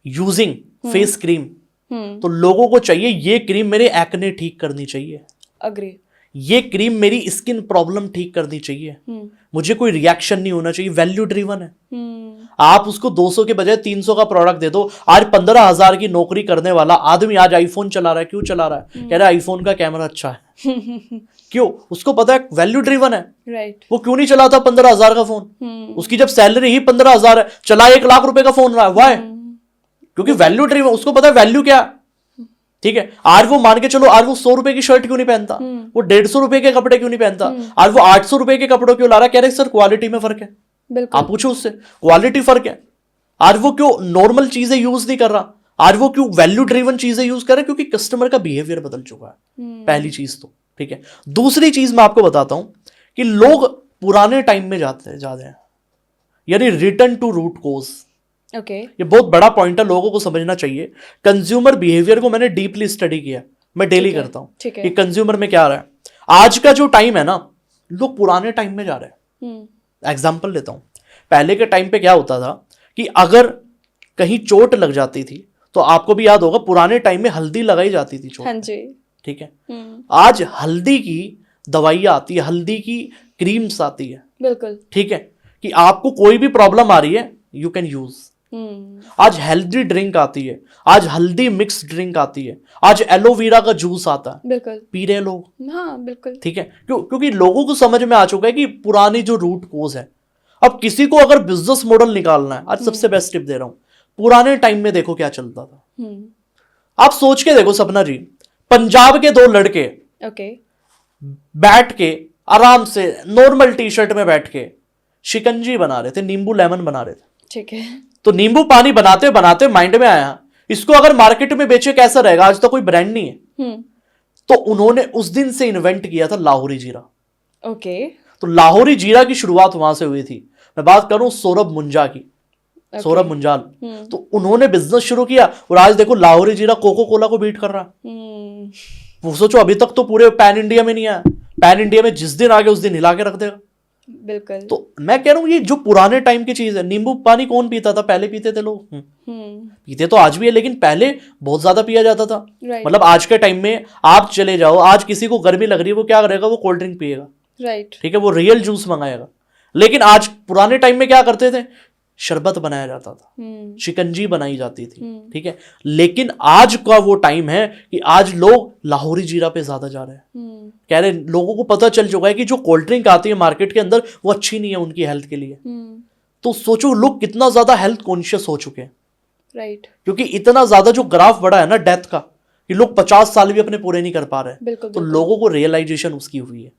using face cream, तो लोगों को चाहिए ये क्रीम मेरे एक्ने ठीक करनी चाहिए। अग्री। ये क्रीम मेरी स्किन प्रॉब्लम ठीक करनी चाहिए, मुझे कोई रिएक्शन नहीं होना चाहिए। वैल्यू ड्रिवन है। आप उसको 200 के बजाय 300 का प्रोडक्ट दे दो। आज 15,000 की नौकरी करने वाला आदमी आज आईफोन चला रहा है, क्यों चला रहा है? कह रहा है आईफोन का कैमरा अच्छा है। क्यों? उसको पता है वैल्यू ड्रिवन है। राइट। वो क्यों नहीं चलाता 15,000 का फोन? उसकी जब सैलरी ही 15,000 है, चला 1 लाख रुपए का फोन रहा है, वाई? क्योंकि वैल्यू ड्रिवन, उसको पता है वैल्यू क्या। ठीक है, आज वो मान के चलो, आज वो 100 रुपए की शर्ट क्यों नहीं पहनता, वो 150 रुपए के कपड़े क्यों नहीं पहनता, आज वो 800 रुपए के कपड़ों क्यों ला रहा है? कह रहे सर क्वालिटी में फर्क है। आप पूछो उससे, क्वालिटी फर्क है। आज वो क्यों नॉर्मल चीजें यूज नहीं कर रहा, आज वो क्यों वैल्यू ड्रिवन चीजें यूज कर रहा है? क्योंकि कस्टमर का बिहेवियर बदल चुका है। पहली चीज तो ठीक है। दूसरी चीज मैं आपको बताता हूं कि लोग पुराने टाइम में जाते हैं, यानी return to root cause. Okay. ये बहुत बड़ा पॉइंट है, लोगों को समझना चाहिए। कंज्यूमर बिहेवियर को मैंने डीपली स्टडी किया, मैं डेली करता हूं कि कंज्यूमर में क्या आ रहा है। आज का जो टाइम है ना, लोग पुराने टाइम में जा रहे हैं। एग्जांपल लेता हूं, पहले के टाइम पे क्या होता था कि अगर कहीं चोट लग जाती थी तो आपको भी याद होगा, पुराने टाइम में हल्दी लगाई जाती थी चोट। हाँ जी। ठीक है, आज हल्दी की दवाइयां आती है, हल्दी की क्रीम्स आती है। बिल्कुल। ठीक है, कि आपको कोई भी प्रॉब्लम आ रही है यू कैन यूज। आज हेल्दी ड्रिंक आती है, आज हल्दी मिक्स ड्रिंक आती है, आज एलोवेरा का जूस आता है। बिल्कुल। पी रहे लोग। हाँ बिल्कुल। ठीक है, क्योंकि लोगों को समझ में आ चुका है कि पुरानी जो रूट कोज है। अब किसी को अगर बिजनेस मॉडल निकालना है, आज सबसे बेस्ट टिप दे रहा हूं, पुराने टाइम में देखो क्या चलता था। आप सोच के देखो सपना जी, पंजाब के 2 लड़के ओके बैठ के आराम से नॉर्मल टी शर्ट में बैठ के शिकंजी बना रहे थे, नींबू लेमन बना रहे थे। ठीक है। तो नींबू पानी बनाते बनाते माइंड में आया, इसको अगर मार्केट में बेचे कैसा रहेगा, आज तो कोई ब्रांड नहीं है। तो उन्होंने उस दिन से इन्वेंट किया था लाहौरी जीरा। ओके। तो लाहौरी जीरा की शुरुआत वहां से हुई थी। मैं बात करूं सौरभ मुंजा की, सौरभ मुंजाल। तो उन्होंने बिजनेस शुरू किया और आज देखो लाहौरी जीरा कोको कोला को बीट कर रहा। वो सोचो अभी तक तो पूरे पैन इंडिया में नहीं आया, पैन इंडिया में जिस दिन आ गया उस दिन हिला के रख देगा। बिल्कुल। तो मैं कह रहा हूं ये जो पुराने टाइम की चीज है। नींबू पानी कौन पीता था? पहले पीते थे लोग। पीते तो आज भी है, लेकिन पहले बहुत ज्यादा पिया जाता था। मतलब आज के टाइम में आप चले जाओ, आज किसी को गर्मी लग रही है, वो क्या करेगा? वो कोल्ड ड्रिंक पिएगा। राइट। ठीक है, वो रियल जूस मंगाएगा। लेकिन आज पुराने टाइम में क्या करते थे? शरबत बनाया जाता था, शिकंजी बनाई जाती थी। ठीक है, लेकिन आज का वो टाइम है कि आज लोग लाहौरी जीरा पे ज्यादा जा रहे हैं। कह रहे लोगों को पता चल चुका है कि जो कोल्ड ड्रिंक आती है मार्केट के अंदर वो अच्छी नहीं है उनकी हेल्थ के लिए। तो सोचो लोग कितना ज्यादा हेल्थ कॉन्शियस हो चुके हैं। राइट। क्योंकि इतना ज्यादा जो ग्राफ बढ़ा है ना डेथ का, कि लोग 50 साल भी अपने पूरे नहीं कर पा रहे। तो लोगों को रियलाइजेशन उसकी हुई है।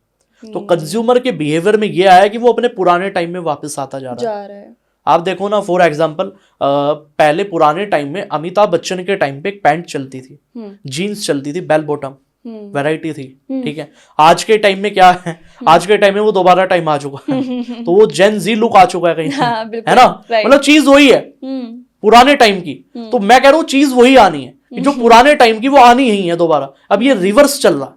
तो कंज्यूमर के बिहेवियर में ये आया है कि वो अपने पुराने टाइम में वापस आता जा रहा है। आप देखो ना, फॉर एग्जाम्पल पहले पुराने टाइम में अमिताभ बच्चन के टाइम पे एक पैंट चलती थी, जीन्स चलती थी, बेल बॉटम वैरायटी थी। ठीक है, आज के टाइम में क्या है? आज के टाइम में वो दोबारा टाइम आ चुका है। तो वो जेन जी लुक आ चुका है कहीं। है ना? मतलब चीज वही है पुराने टाइम की। तो मैं कह रहा हूँ चीज वही आनी है, जो पुराने टाइम की वो आनी ही है दोबारा। अब ये रिवर्स चल रहा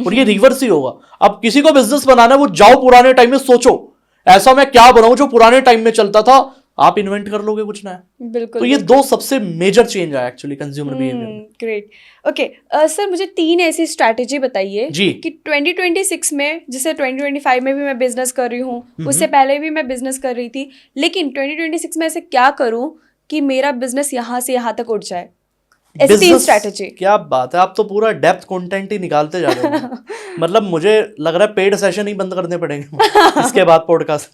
और ये रिवर्स ही होगा। अब किसी को बिजनेस बनाना है, वो जाओ पुराने टाइम में, सोचो ऐसा मैं क्या बनाऊं जो पुराने टाइम में चलता था, आप इन्वेंट कर लोगे कुछ नया। बिल्कुल। तो ये दो सबसे मेजर चेंज आया एक्चुअली कंज्यूमर बिहेवियर में। ग्रेट। ओके सर, मुझे 3 ऐसी स्ट्रैटेजी बताइए जी। कि 2026 में, जैसे 2025 में भी मैं बिजनेस कर रही हूँ, उससे पहले भी मैं बिजनेस कर रही थी, लेकिन 2026 में ऐसे क्या करूँ कि मेरा बिजनेस यहाँ से यहाँ तक उठ जाए, ऐसी 3 स्ट्रैटेजी। क्या बात है, आप तो पूरा डेप्थ कंटेंट ही निकालते जा रहे हो। मतलब मुझे लग रहा है पेड सेशन ही बंद करने पड़ेंगे इसके बाद पॉडकास्ट।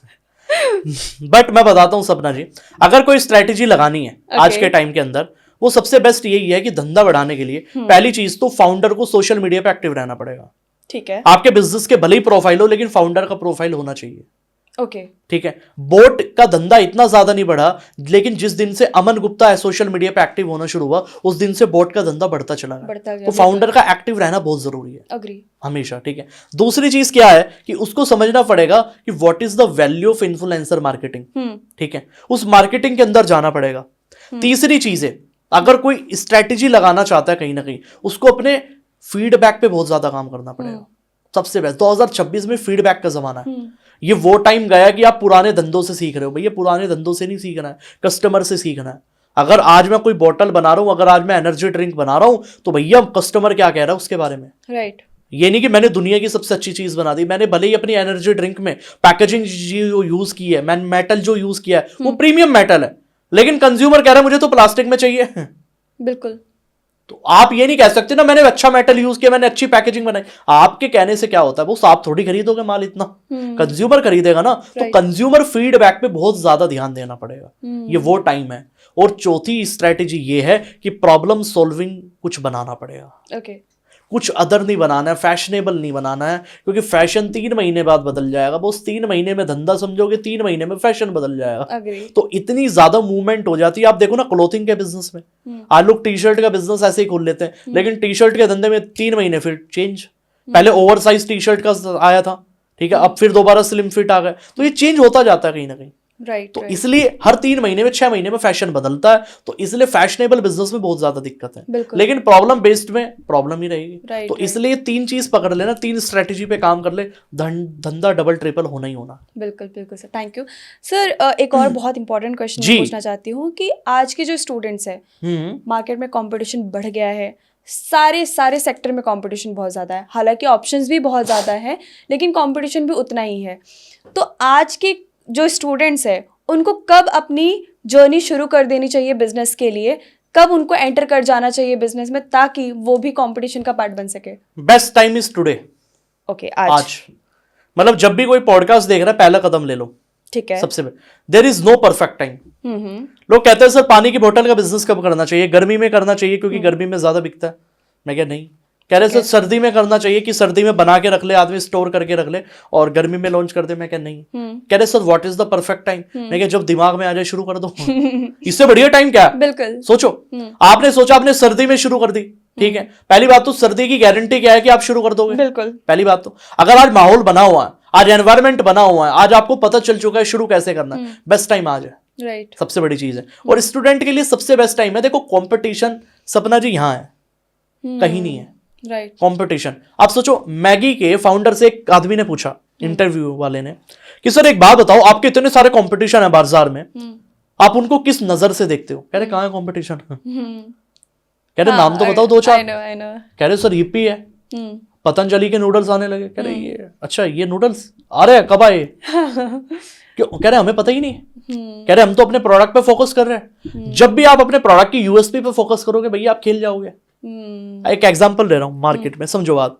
बट मैं बताता हूँ सपना जी, अगर कोई स्ट्रैटेजी लगानी है आज के टाइम के अंदर, वो सबसे बेस्ट यही है कि धंधा बढ़ाने के लिए पहली चीज तो फाउंडर को सोशल मीडिया पे एक्टिव रहना पड़ेगा। ठीक है। आपके बिजनेस के भले ही प्रोफाइल हो, लेकिन फाउंडर का प्रोफाइल होना चाहिए। ओके। ठीक है। बोट का धंधा इतना ज्यादा नहीं बढ़ा, लेकिन जिस दिन से अमन गुप्ता है सोशल मीडिया पे एक्टिव होना शुरू हुआ, उस दिन से बोट का धंधा बढ़ता चला गया। तो फाउंडर का एक्टिव रहना बहुत जरूरी है। अग्री। हमेशा। ठीक है। दूसरी चीज क्या है कि उसको समझना पड़ेगा कि what is the value of influencer marketing. ठीक है। उस मार्केटिंग के अंदर जाना पड़ेगा। तीसरी चीज है, अगर कोई स्ट्रैटेजी लगाना चाहता है कहीं ना कहीं, उसको अपने फीडबैक पे बहुत ज्यादा काम करना पड़ेगा। सबसे बेस्ट 2026 में फीडबैक का जमाना है। ये वो टाइम गया कि आप पुराने धंधों से सीख रहे हो। भैया पुराने धंधों से नहीं सीखना है, कस्टमर से सीखना है। अगर आज मैं कोई बोतल बना रहा हूं, अगर आज मैं एनर्जी ड्रिंक बना रहा हूं, तो भैया कस्टमर क्या कह रहा है उसके बारे में। राइट। ये नहीं कि मैंने दुनिया की सबसे अच्छी चीज बना दी। मैंने भले ही अपनी एनर्जी ड्रिंक में पैकेजिंग जो यूज की है, मैंने मेटल जो यूज किया है वो प्रीमियम मेटल है, लेकिन कंज्यूमर कह रहा है मुझे तो प्लास्टिक में चाहिए। बिल्कुल। तो आप ये नहीं कह सकते ना मैंने अच्छा मेटल यूज किया, मैंने अच्छी पैकेजिंग बनाई। आपके कहने से क्या होता है, वो आप थोड़ी खरीदोगे माल, इतना कंज्यूमर खरीदेगा ना। तो कंज्यूमर फीडबैक पे बहुत ज्यादा ध्यान देना पड़ेगा। ये वो टाइम है। और चौथी स्ट्रेटेजी ये है कि प्रॉब्लम सॉल्विंग कुछ बनाना पड़ेगा। ओके। कुछ अदर नहीं बनाना है, फैशनेबल नहीं बनाना है, क्योंकि फैशन 3 महीने बाद बदल जाएगा। बस 3 महीने में धंधा समझोगे, 3 महीने में फैशन बदल जाएगा। तो इतनी ज्यादा मूवमेंट हो जाती है। आप देखो ना क्लोथिंग के बिजनेस में, आज लोग टी शर्ट का बिजनेस ऐसे ही खोल लेते हैं, लेकिन टी शर्ट के धंधे में 3 महीने फिर चेंज। पहले ओवर साइज टी शर्ट का आया था, ठीक है, अब फिर दोबारा स्लिम फिट आ गए। तो ये चेंज होता जाता है कहीं ना कहीं। राइट। तो इसलिए हर 3 महीने में 6 महीने में फैशन बदलता है। तो इसलिए फैशनेबल बिजनेस में बहुत ज्यादा दिक्कत है, लेकिन प्रॉब्लम बेस्ड में प्रॉब्लम ही रहेगी। तो इसलिए 3 चीज पकड़ लेना, 3 स्ट्रेटेजी पे काम कर ले, धंधा डबल ट्रिपल होना ही होना। बिल्कुल बिल्कुल सर, थैंक यू सर। एक और बहुत इंपॉर्टेंट क्वेश्चन पूछना चाहती हूँ कि आज के जो स्टूडेंट्स है, मार्केट में कंपटीशन बढ़ गया है, सारे सेक्टर में कंपटीशन बहुत ज़्यादा है। हालांकि ऑप्शंस भी बहुत ज़्यादा है, लेकिन कंपटीशन भी उतना ही है। तो आज के जो स्टूडेंट्स है, उनको कब अपनी जर्नी शुरू कर देनी चाहिए बिजनेस के लिए, कब उनको एंटर कर जाना चाहिए बिजनेस में, ताकि वो भी कंपटीशन का पार्ट बन सके? Best time is today. Okay, आज मतलब जब भी कोई पॉडकास्ट देख रहा है, पहला कदम ले लो। ठीक है। सबसे there is no perfect time. लोग कहते हैं सर पानी की बोतल का बिजनेस कब करना चाहिए? गर्मी में करना चाहिए क्योंकि गर्मी में ज्यादा बिकता है। मैं क्या नहीं कह रहे सर सर्दी में करना चाहिए कि सर्दी में बना के रख ले आदमी, स्टोर करके रख ले और गर्मी में लॉन्च कर दे। मैं क्या नहीं कह रहे sir what is the perfect time? मैं क्या जब दिमाग में आ जाए शुरू कर दो। इससे बढ़िया टाइम क्या है? बिल्कुल सोचो। आपने सोचा आपने सर्दी में शुरू कर दी, ठीक है, पहली बात तो सर्दी की गारंटी क्या है कि आप शुरू कर दोगे? बिल्कुल। पहली बात तो अगर आज माहौल बना हुआ है, आज एनवायरमेंट बना हुआ है, आज आपको पता चल चुका है शुरू कैसे करना है, बेस्ट टाइम आज है। राइट। सबसे बड़ी चीज है। और स्टूडेंट के लिए सबसे बेस्ट टाइम है, देखो कंपटीशन सपना जी यहाँ है, कहीं नहीं है। राइट। कंपटीशन। आप सोचो, मैगी के फाउंडर से एक आदमी ने पूछा, इंटरव्यू वाले ने, कि सर एक बात बताओ, आपके इतने सारे कंपटीशन है बाजार में, आप उनको किस नजर से देखते हो? कह रहे कहाँ है कंपटीशन? कह रहे नाम तो बताओ 2-4। कह रहे सर हिप्पी है, पतंजलि के नूडल्स आने लगे। कह रहे ये अच्छा, ये नूडल्स आ रहे हैं, कब आए? क्यों? कह रहे हमें पता ही नहीं। कह रहे हम तो अपने प्रोडक्ट पे फोकस कर रहे हैं। जब भी आप अपने प्रोडक्ट की यूएसपी पे फोकस करोगे भैया, आप खेल जाओगे। एक एग्जांपल दे रहा हूं मार्केट में, समझो बात।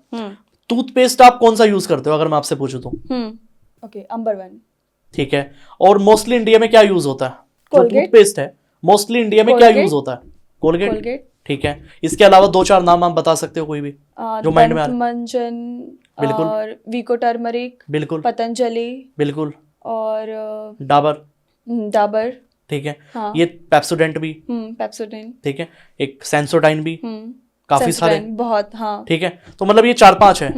टूथपेस्ट आप कौन सा यूज करते हो अगर मैं आपसे पूछूं तो? Okay, number 1। ठीक है। और मोस्टली इंडिया में क्या यूज होता है? जो टूथपेस्ट है मोस्टली इंडिया में क्या यूज होता है? कोलगेट। ठीक है। इसके अलावा 2-4 नाम आप बता सकते हो कोई भी जो माइंड में आ रहा है? मंजन, बिल्कुल, और वीको टर्मरिक, बिल्कुल, पतंजलि, बिल्कुल, और डाबर, ठीक है। हाँ। ये पेप्सोडेंट भी, पेप्सोडेंट, ठीक है। एक सेंसोडाइन भी, काफी सारे, बहुत। हाँ, ठीक है। तो मतलब ये 4-5 है।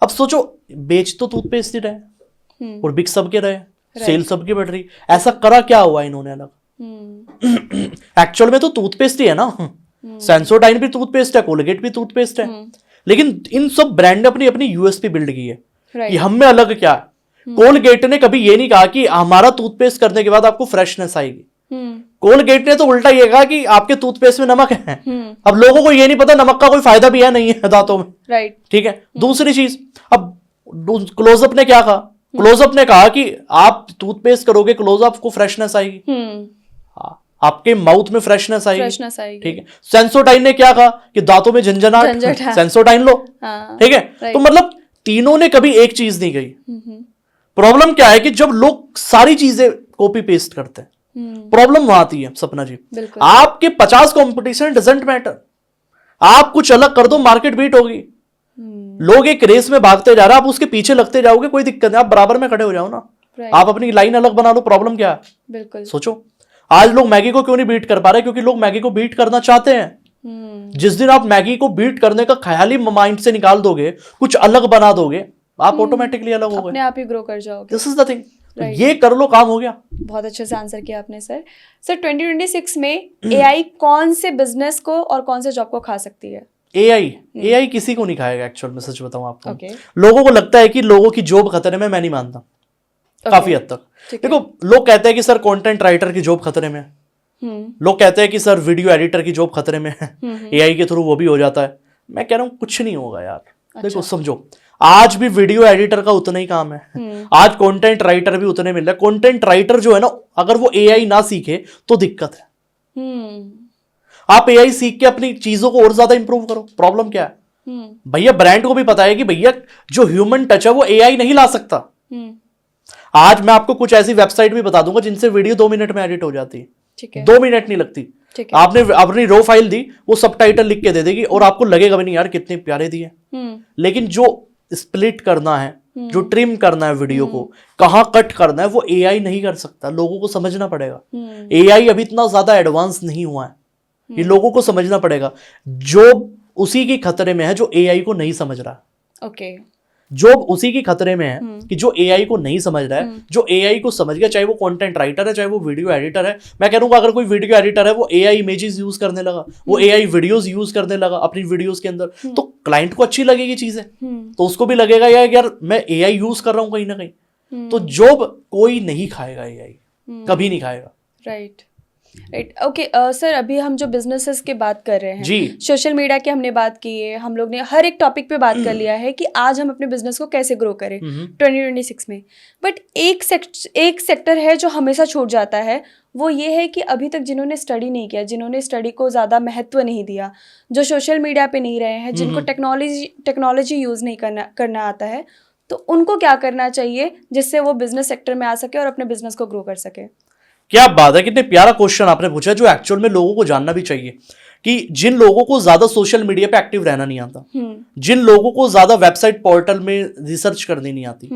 अब सोचो, बेच तो टूथपेस्ट ही रहे और बिक सबके रहे, सेल सबकी बढ़ रही, ऐसा करा क्या हुआ इन्होंने अलग? एक्चुअल में तो टूथपेस्ट ही है ना, सेंसोडाइन भी टूथपेस्ट है, कोलगेट भी टूथपेस्ट है, लेकिन इन सब ब्रांड ने अपनी अपनी यूएसपी बिल्ड की है कि हम में अलग क्या है। कोलगेट ने कभी ये नहीं कहा कि हमारा टूथपेस्ट करने के बाद आपको फ्रेशनेस आएगी। कोलगेट ने तो उल्टा ये कहा कि आपके टूथपेस्ट में नमक है। अब लोगों को ये नहीं पता नमक का कोई फायदा भी है नहीं है दांतों में, राइट? ठीक है। दूसरी चीज, अब क्लोजअप ने क्या कहा? क्लोजअप ने कहा कि आप टूथपेस्ट करोगे क्लोजअप को फ्रेशनेस आएगी, आपके माउथ में फ्रेशनेस आएगी, ठीक है। सेंसोडाइन ने क्या कहा कि दांतों में झंझनाहट, सेंसोडाइन लो, ठीक है। तो मतलब तीनों ने कभी एक चीज नहीं कही। प्रॉब्लम क्या है कि जब लोग सारी चीजें कॉपी पेस्ट करते हैं, प्रॉब्लम वहां आती है सपना जी। आपके 50 कंपटीशन डजंट मैटर, आप कुछ अलग कर दो, मार्केट बीट होगी। लोग एक रेस में भागते जा रहे हैं, आप उसके पीछे लगते जाओगे, कोई दिक्कत नहीं, आप बराबर में खड़े हो जाओ ना, आप अपनी लाइन अलग बना लो, प्रॉब्लम क्या है? बिल्कुल सोचो। आज लोग मैगी को क्यों नहीं बीट कर पा रहे? क्योंकि लोग मैगी को बीट करना चाहते हैं। जिस दिन आप मैगी को बीट करने का ख्याल ही माइंड से निकाल दोगे, कुछ अलग बना दोगे, आप ऑटोमेटिकली अलग हो गए, अपने आप ही ग्रो कर जाओगे। This is the thing. ये कर लो, काम हो गया। बहुत अच्छे से आंसर किया आपने सर। 2026 में एआई कौन से बिजनेस को और कौन से जॉब को खा सकती है? एआई किसी को नहीं खाएगा एक्चुअल में, सच बताऊं आपको। लोगों को लगता है कि लोगों की जॉब खतरे में, मैं नहीं मानता काफी हद तक। देखो, लोग कहते हैं कि सर कंटेंट राइटर की जॉब खतरे में है, लोग कहते हैं कि सर वीडियो एडिटर की जॉब खतरे में है, एआई के थ्रू वो भी हो जाता है। मैं कह रहा हूं कुछ नहीं होगा यार। देखो समझो, आज भी वीडियो एडिटर का उतना ही काम है, आज कंटेंट राइटर भी उतने मिल रहे हैं। कंटेंट राइटर जो है ना, अगर वो एआई ना सीखे तो दिक्कत है। आप एआई सीख के अपनी चीजों को और ज्यादा इंप्रूव करो। प्रॉब्लम क्या है भैया? ब्रांड को भी पता है कि भैया जो ह्यूमन टच है वो एआई नहीं ला सकता। आज मैं आपको कुछ ऐसी वेबसाइट भी बता दूंगा जिनसे वीडियो 2 मिनट में एडिट हो जाती है, 2 मिनट नहीं लगती। आपने अपनी रो फाइल दी, वो सबटाइटल लिख के दे देगी और आपको लगेगा भी नहीं यार कितने प्यारे दिए। लेकिन जो स्प्लिट करना है, जो ट्रिम करना है वीडियो को, कहां कट करना है, वो एआई नहीं कर सकता। लोगों को समझना पड़ेगा। एआई अभी इतना ज्यादा एडवांस नहीं हुआ है, ये लोगों को समझना पड़ेगा। जॉब उसी की खतरे में है जो एआई को नहीं समझ रहा। ओके, जॉब उसी की खतरे में है कि जो एआई को नहीं समझ रहा है। जो एआई को समझ गया, चाहे वो कंटेंट राइटर है, चाहे वो वीडियो एडिटर है। मैं कह रहा हूं अगर कोई वीडियो एडिटर है, वो एआई इमेजेस यूज करने लगा, वो एआई वीडियोस यूज करने लगा अपनी वीडियोस के अंदर, तो क्लाइंट को अच्छी लगेगी चीजें, तो उसको भी लगेगा यार मैं एआई यूज कर रहा हूं कहीं ना कहीं। तो जॉब कोई नहीं खाएगा, एआई कभी नहीं खाएगा। राइट, ओके सर, अभी हम जो बिजनेसेस की बात कर रहे हैं जी, सोशल मीडिया की हमने बात की है, हम लोग ने हर एक टॉपिक पे बात कर लिया है कि आज हम अपने बिजनेस को कैसे ग्रो करें 2026 में। बट एक सेक्टर है जो हमेशा छूट जाता है, वो ये है कि अभी तक जिन्होंने स्टडी नहीं किया, जिन्होंने स्टडी को ज़्यादा महत्व नहीं दिया, जो सोशल मीडिया पे नहीं रहे हैं, जिनको टेक्नोलॉजी यूज़ नहीं करना आता है, तो उनको क्या करना चाहिए जिससे वो बिजनेस सेक्टर में आ सके और अपने बिजनेस को ग्रो कर सके? क्या बात है, कितने प्यारा क्वेश्चन आपने पूछा, जो एक्चुअल में लोगों को जानना भी चाहिए कि जिन लोगों को ज्यादा सोशल मीडिया पे एक्टिव रहना नहीं आता, जिन लोगों को ज्यादा वेबसाइट पोर्टल में रिसर्च करनी नहीं आती,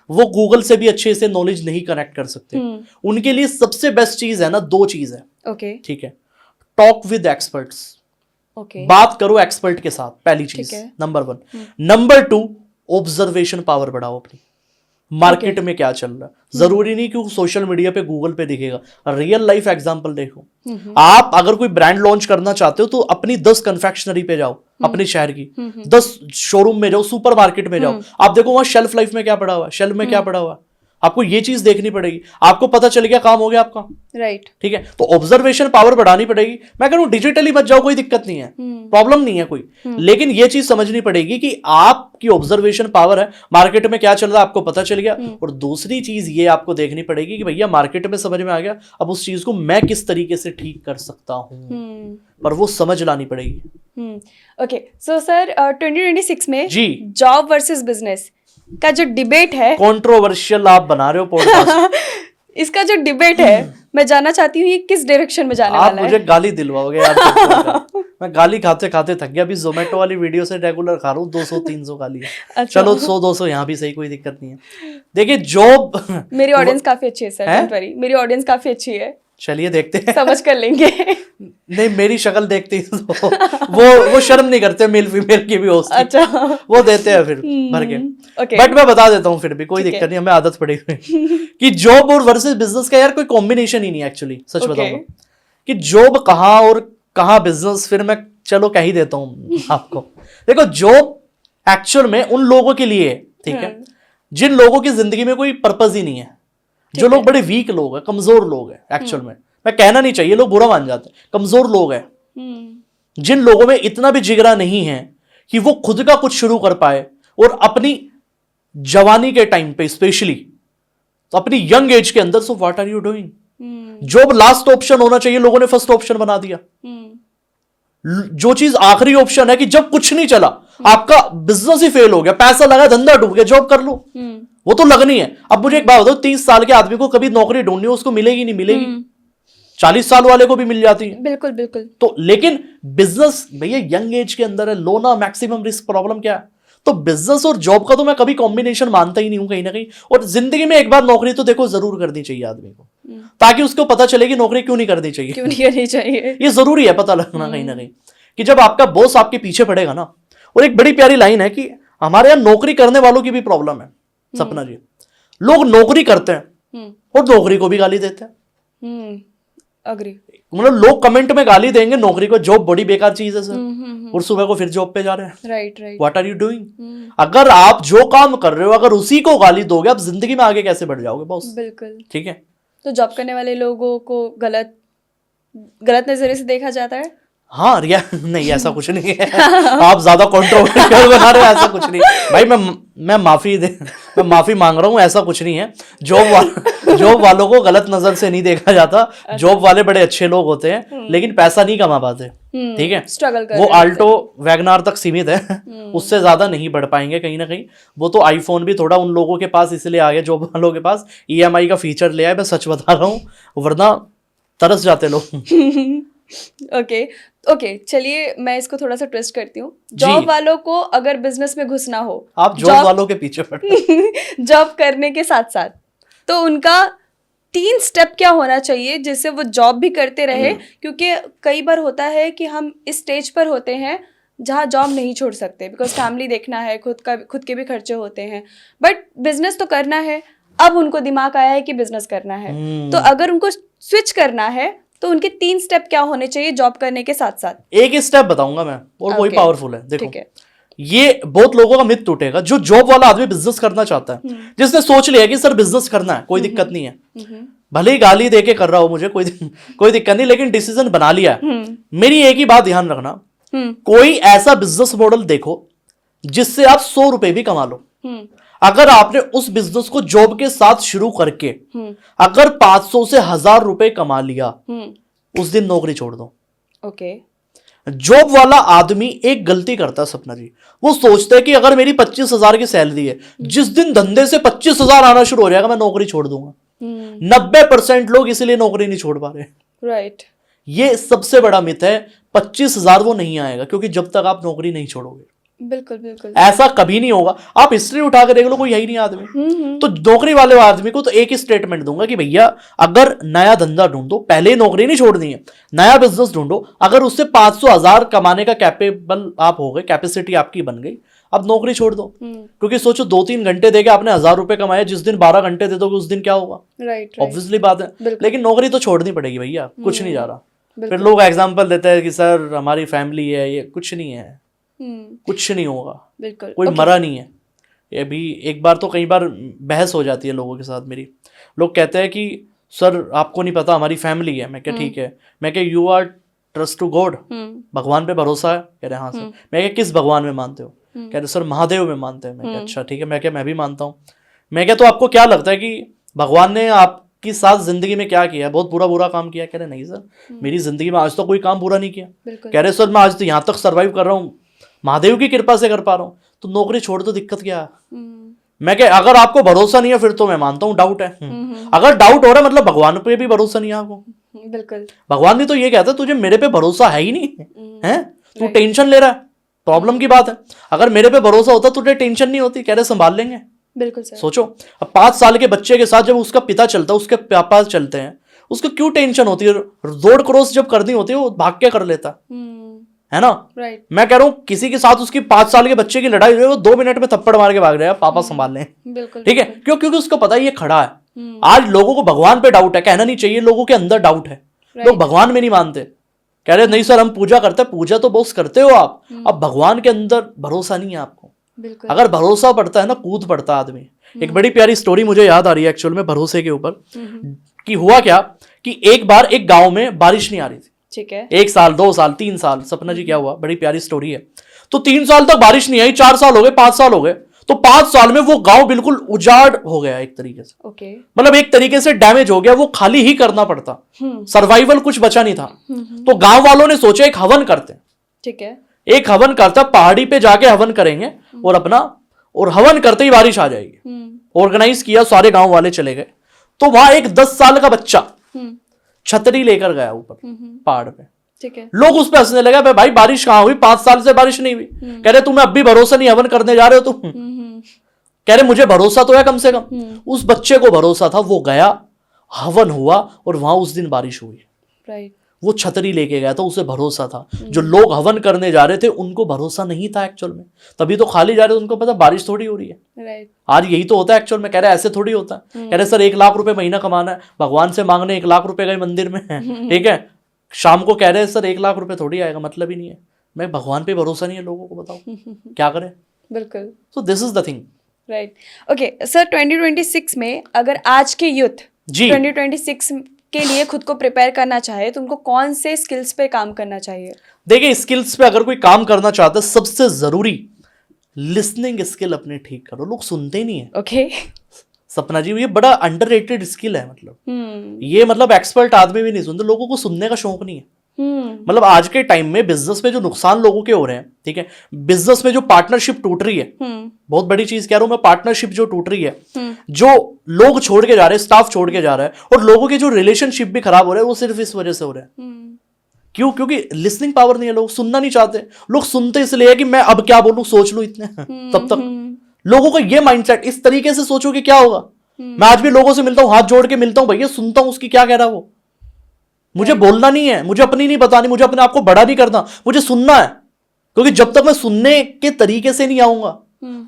वो गूगल से भी अच्छे से नॉलेज नहीं कनेक्ट कर सकते, उनके लिए सबसे बेस्ट चीज है ना, 2 चीज है। ओके, ठीक है। टॉक विद एक्सपर्ट्स, बात करो एक्सपर्ट के साथ, पहली चीज, नंबर 1। नंबर 2, ऑब्जर्वेशन पावर बढ़ाओ अपनी, मार्केट में क्या चल रहा है। जरूरी नहीं कि सोशल मीडिया पे गूगल पे दिखेगा, रियल लाइफ एग्जांपल देखो। आप अगर कोई ब्रांड लॉन्च करना चाहते हो तो अपनी 10 कन्फेक्शनरी पे जाओ, अपने शहर की 10 शोरूम में जाओ, सुपर मार्केट में जाओ, आप देखो वहां शेल्फ लाइफ में क्या पड़ा हुआ है, शेल्फ में क्या पड़ा हुआ है, आपको ये चीज देखनी पड़ेगी, आपको पता चल गया, काम हो गया आपका। राइट, ठीक है। तो ऑब्जर्वेशन पावर बढ़ानी पड़ेगी। मैं कह रहा हूं डिजिटली मत जाओ, कोई दिक्कत नहीं है, प्रॉब्लम नहीं है कोई, लेकिन ये चीज समझनी पड़ेगी कि आपकी ऑब्जर्वेशन पावर है, मार्केट में क्या चल रहा है आपको पता चल गया। और दूसरी चीज ये आपको देखनी पड़ेगी कि भैया मार्केट में समझ में आ गया, अब उस चीज को मैं किस तरीके से ठीक कर सकता हूं, पर वो समझ लानी पड़ेगी। ओके, सो सर 2026 में जी जॉब वर्सेस बिजनेस का जो डिबेट है, कंट्रोवर्शियल आप बना रहे हो पॉडकास्ट इसका जो डिबेट है, मैं जानना चाहती हूँ ये किस डायरेक्शन में जाने वाला है। आप मुझे गाली दिलवाओगे यार मैं गाली खाते खाते थक गया, अभी जोमेटो वाली वीडियो से रेगुलर खा रहा हूँ 200-300 गाली। अच्छा। चलो 100-200 यहाँ भी सही, कोई दिक्कत नहीं है। देखिए जॉब मेरी ऑडियंस काफी अच्छी है सर, डोंट वरी, मेरी ऑडियंस काफी अच्छी है, चलिए देखते हैं, समझ कर लेंगे। नहीं, मेरी शक्ल देखते ही तो वो शर्म नहीं करते, मेल फीमेल की भी होस्ट, अच्छा, वो देते हैं फिर भर के। बट मैं बता देता हूँ फिर भी, कोई दिक्कत नहीं, हमें आदत पड़ी हुई कि जॉब और वर्सेस बिजनेस का यार कोई कॉम्बिनेशन ही नहीं एक्चुअली, सच बताऊंगा कि जॉब कहाँ और कहाँ बिजनेस, फिर मैं चलो कह ही देता हूँ आपको। देखो जॉब एक्चुअल में उन लोगों के लिए, ठीक है, जिन लोगों की जिंदगी में कोई पर्पज ही नहीं है, जो लोग बड़े वीक लोग हैं, कमजोर लोग हैं, एक्चुअल में मैं कहना नहीं चाहिए, लोग बुरा मान जाते हैं, कमजोर लोग हैं, जिन लोगों में इतना भी जिगरा नहीं है कि वो खुद का कुछ शुरू कर पाए और अपनी जवानी के टाइम पे स्पेशली, तो अपनी यंग एज के अंदर, so what are you doing? Job last option होना चाहिए, लोगों ने फर्स्ट ऑप्शन बना दिया। जो चीज आखिरी ऑप्शन है कि जब कुछ नहीं चला, आपका बिजनेस ही फेल हो गया, पैसा लगा, धंधा डूब गया, जॉब कर लो, वो तो लगनी है। अब मुझे एक बात बताओ, 30 साल के आदमी को कभी नौकरी ढूंढनी हो, उसको मिलेगी नहीं मिलेगी, 40 साल वाले को भी मिल जाती है। बिल्कुल बिल्कुल। तो लेकिन बिजनेस भैया यंग एज के अंदर है, लो ना, मैक्सिमम रिस्क। प्रॉब्लम क्या है? तो बिजनेस और जॉब का तो मैं कभी कॉम्बिनेशन मानता ही नहीं हूं कहीं ना कहीं। और जिंदगी में एक बार नौकरी तो देखो जरूर करनी चाहिए आदमी को, ताकि उसको पता चले कि नौकरी क्यों नहीं करनी चाहिए, क्यों नहीं करनी चाहिए। ये जरूरी है पता लगना कहीं ना कहीं, कि जब आपका बॉस आपके पीछे पड़ेगा ना। और एक बड़ी प्यारी लाइन है कि हमारे यहाँ नौकरी करने वालों की भी प्रॉब्लम है सपना जी। लोग नौकरी करते हैं और नौकरी को भी गाली देते हैं। अग्री। मतलब लोग कमेंट में गाली देंगे नौकरी को, जॉब बड़ी बेकार चीज है सर, और सुबह को फिर जॉब पे जा रहे हैं। Right right. What are you doing? अगर आप जो काम कर रहे हो अगर उसी को गाली दोगे, आप जिंदगी में आगे कैसे बढ़ जाओगे बॉस? बिल्कुल। ठीक है, तो जॉब करने वाले लोगों को गलत नजरिए से देखा जाता है। हाँ रिया, नहीं ऐसा कुछ नहीं है, आप ज्यादा कंट्रोवर्शियल बना रहे हो, ऐसा कुछ नहीं भाई। मैं माफी मांग रहा हूँ, ऐसा कुछ नहीं है। जॉब वालों को गलत नजर से नहीं देखा जाता। जॉब वाले बड़े अच्छे लोग होते हैं, लेकिन पैसा नहीं कमा पाते। ठीक है, स्ट्रगल कर वो आल्टो वैगनार तक सीमित है, उससे ज्यादा नहीं बढ़ पाएंगे कहीं ना कहीं। वो तो आईफोन भी थोड़ा उन लोगों के पास इसलिए आ गया, जॉब वालों के पास EMI का फीचर ले आए, मैं सच बता रहा हूँ, वरना तरस जाते लोग। ओके चलिए मैं इसको थोड़ा सा ट्विस्ट करती हूँ। जॉब वालों को अगर बिजनेस में घुसना हो, आप जॉब वालों के पीछे पड़ते जॉब करने के साथ साथ, तो उनका 3 स्टेप क्या होना चाहिए जिससे वो जॉब भी करते रहे? क्योंकि कई बार होता है कि हम इस स्टेज पर होते हैं जहाँ जॉब नहीं छोड़ सकते, बिकॉज फैमिली देखना है, खुद के भी खर्चे होते हैं, बट बिजनेस तो करना है। अब उनको दिमाग आया है कि बिजनेस करना है, तो अगर उनको स्विच करना है तो उनके 3 स्टेप क्या होने चाहिए जॉब करने के साथ साथ? एक ही स्टेप बताऊंगा मैं, और वही पावरफुल है। देखो, ठीक है, ये बहुत लोगों का मिथ टूटेगा। जो जॉब वाला आदमी बिजनेस करना चाहता है, जिसने सोच लिया कि सर बिजनेस करना है, कोई दिक्कत नहीं है, भले ही गाली दे के कर रहा हो मुझे, कोई दिक्कत नहीं, लेकिन डिसीजन बना लिया है। मेरी एक ही बात ध्यान रखना, कोई ऐसा बिजनेस मॉडल देखो जिससे आप 100 रुपए भी कमा लो। अगर आपने उस बिजनेस को जॉब के साथ शुरू करके अगर 500 से 1000 रुपए कमा लिया, उस दिन नौकरी छोड़ दो। ओके। जॉब वाला आदमी एक गलती करता है सपना जी, वो सोचता है कि अगर मेरी 25,000 की सैलरी है, जिस दिन धंधे से 25,000 आना शुरू हो जाएगा मैं नौकरी छोड़ दूंगा। 90% लोग इसलिए नौकरी नहीं छोड़ पा रहे। राइट। ये सबसे बड़ा मिथ है। 25,000 वो नहीं आएगा, क्योंकि जब तक आप नौकरी नहीं छोड़ोगे। बिल्कुल बिल्कुल, ऐसा कभी नहीं होगा। आप हिस्ट्री उठा के देख लो, कोई यही नहीं आदमी। तो नौकरी वाले आदमी को तो एक ही स्टेटमेंट दूंगा कि भैया अगर नया धंधा ढूंढो, पहले ही नौकरी नहीं छोड़नी है, नया बिजनेस ढूंढो, अगर उससे 500,000 कमाने का कैपेबल आप हो गए, कैपेसिटी आपकी बन गई, अब नौकरी छोड़ दो। क्योंकि सोचो 2-3 घंटे देके आपने 1000 रुपए कमाए, जिस दिन 12 घंटे दे दोगे उस दिन क्या होगा? राइट, ऑब्वियसली बात है। लेकिन नौकरी तो छोड़नी पड़ेगी भैया, कुछ नहीं जा रहा। फिर लोग एग्जाम्पल देते हैं कि सर हमारी फैमिली है, ये कुछ नहीं है, कुछ नहीं होगा, बिल्कुल कोई मरा नहीं है। ये भी एक बार तो कई बार बहस हो जाती है लोगों के साथ मेरी। लोग कहते हैं कि सर आपको नहीं पता हमारी फैमिली है। मैं क्या ठीक है, मैं क्या you are trust to god, भगवान पे भरोसा है? कह रहे हाँ सर। मैं क्या किस भगवान में मानते हो? कह रहे सर महादेव में मानते हैं। मैं क्या अच्छा ठीक है, मैं क्या मैं भी मानता हूँ। मैं क्या तो आपको क्या लगता है कि भगवान ने आपकी साथ जिंदगी में क्या किया? बहुत बुरा काम किया? कह रहे नहीं सर, मेरी जिंदगी में आज तो कोई काम बुरा नहीं किया। कह रहे सर मैं आज तो यहाँ तक सर्वाइव कर रहा हूँ, महादेव की कृपा से कर पा रहा हूँ। तो नौकरी छोड़ दो, दिक्कत क्या है? मैं क्या, अगर आपको भरोसा नहीं है फिर तो मैं मानता हूँ डाउट है। अगर डाउट हो रहा है मतलब भगवान पे भी भरोसा नहीं है आपको। बिल्कुल, भगवान भी तो ये कहता है तुझे मेरे पे भरोसा है ही नहीं है, तू टेंशन ले रहा है, प्रॉब्लम की बात है। अगर मेरे पे भरोसा होता तुझे टेंशन नहीं होती। कह रहे संभाल लेंगे। बिल्कुल सर। सोचो अब 5 साल के बच्चे के साथ जब उसका पिता चलता है, उसके पापा चलते हैं, उसको क्यों टेंशन होती है? रोड क्रॉस जब करनी होती है वो भाग के कर लेता है ना। राइट। मैं कह रहा हूँ किसी के साथ उसकी 5 साल के बच्चे की लड़ाई हुई है, वो 2 मिनट में थप्पड़ मार के भाग जाएगा, पापा संभाल लें। बिल्कुल, ठीक है, क्यों? क्योंकि उसको पता है ये खड़ा है। आज लोगों को भगवान पे डाउट है, कहना नहीं चाहिए, लोगों के अंदर डाउट है। लोग भगवान में नहीं मानते, कह रहे नहीं सर हम पूजा करते हैं। पूजा तो बॉस करते हो आप, अब भगवान के अंदर भरोसा नहीं है आपको। बिल्कुल। अगर भरोसा पड़ता है ना, कूद पड़ता आदमी। एक बड़ी प्यारी स्टोरी मुझे याद आ रही है एक्चुअल में भरोसे के ऊपर, कि हुआ क्या कि एक बार एक गांव में बारिश नहीं आ रही थी। ठीक है। 1 साल 2 साल 3 साल, सपना जी क्या हुआ, बड़ी प्यारी स्टोरी है। तो 3 साल तक बारिश नहीं आई, 4 साल हो गए, 5 साल हो गए, तो 5 साल में वो गांव बिल्कुल उजाड़ हो गया एक तरीके से। ओके। मतलब एक तरीके से डैमेज हो गया, वो खाली ही करना पड़ता, सर्वाइवल कुछ बचा नहीं था। तो गांव वालों ने सोचा एक हवन करते हैं। ठीक है। एक हवन करता, पहाड़ी पे जाके हवन करेंगे और हवन करते ही बारिश आ जाएगी। ऑर्गेनाइज किया, सारे गांव वाले चले गए। तो वहां एक 10 साल का बच्चा छतरी लेकर गया ऊपर पहाड़ पे। ठीक है। लोग उस पर हंसने लगे, भाई बारिश कहां हुई, 5 साल से बारिश नहीं हुई। कह रहे तुम्हें अब भी भरोसा नहीं, हवन करने जा रहे हो तुम। कह रहे मुझे भरोसा तो है कम से कम। उस बच्चे को भरोसा था, वो गया, हवन हुआ और वहां उस दिन बारिश हुई। राइट। वो छतरी लेके गया था, उसे भरोसा था। जो लोग हवन करने जा रहे थे उनको भरोसा नहीं था एक्चुअल में, तभी तो खाली जा रहे थे, उनको पता बारिश थोड़ी हो रही है। राइट। आज यही तो होता है एक्चुअल में। कह रहे ऐसे थोड़ी होता है। कह रहे सर 1 लाख रुपए महीना कमाना है, भगवान से मांगने 1 लाख रुपए गए मंदिर में, ठीक है, शाम को कह रहे हैं सर 1 लाख रुपए थोड़ी आएगा, मतलब ही नहीं है। मैं भगवान पे भरोसा नहीं है लोगों को, बताओ क्या करें। बिल्कुल। So this is the thing. Right. Okay sir, 2026 में अगर आज के यूथ जी 2026 के लिए खुद को प्रिपेयर करना चाहे तो उनको कौन से स्किल्स पे काम करना चाहिए? देखिए, स्किल्स पे अगर कोई काम करना चाहता है, सबसे जरूरी लिसनिंग स्किल अपने ठीक करो। लोग सुनते ही नहीं है। ओके। सपना जी, ये बड़ा अंडररेटेड स्किल है। मतलब ये मतलब एक्सपर्ट आदमी भी नहीं सुनते, लोगों को सुनने का शौक नहीं है। मतलब आज के टाइम में बिजनेस में जो नुकसान लोगों के हो रहे हैं, ठीक है, बिजनेस में जो पार्टनरशिप टूट रही है, बहुत बड़ी चीज कह रहा हूं मैं, पार्टनरशिप जो टूट रही है, जो लोग छोड़ के जा रहे हैं, स्टाफ छोड़ के जा रहा है, और लोगों के जो रिलेशनशिप भी खराब हो रहे हैं, वो सिर्फ इस वजह से हो रहे हैं। क्यों? क्योंकि लिसनिंग पावर नहीं है, लोग सुनना नहीं चाहते। लोग सुनते इसलिए है कि मैं अब क्या बोलूं, सोच लूं इतने तब तक लोगों का ये माइंडसेट, इस तरीके से सोचो कि क्या होगा। मैं आज भी लोगों से मिलता हूं, हाथ जोड़ के मिलता हूं, भैया सुनता हूं उसकी क्या कह रहा है वो, मुझे बोलना नहीं है, मुझे अपनी नहीं बतानी, मुझे अपने आप को बड़ा नहीं करना, मुझे सुनना है। क्योंकि जब तक मैं सुनने के तरीके से नहीं आऊंगा,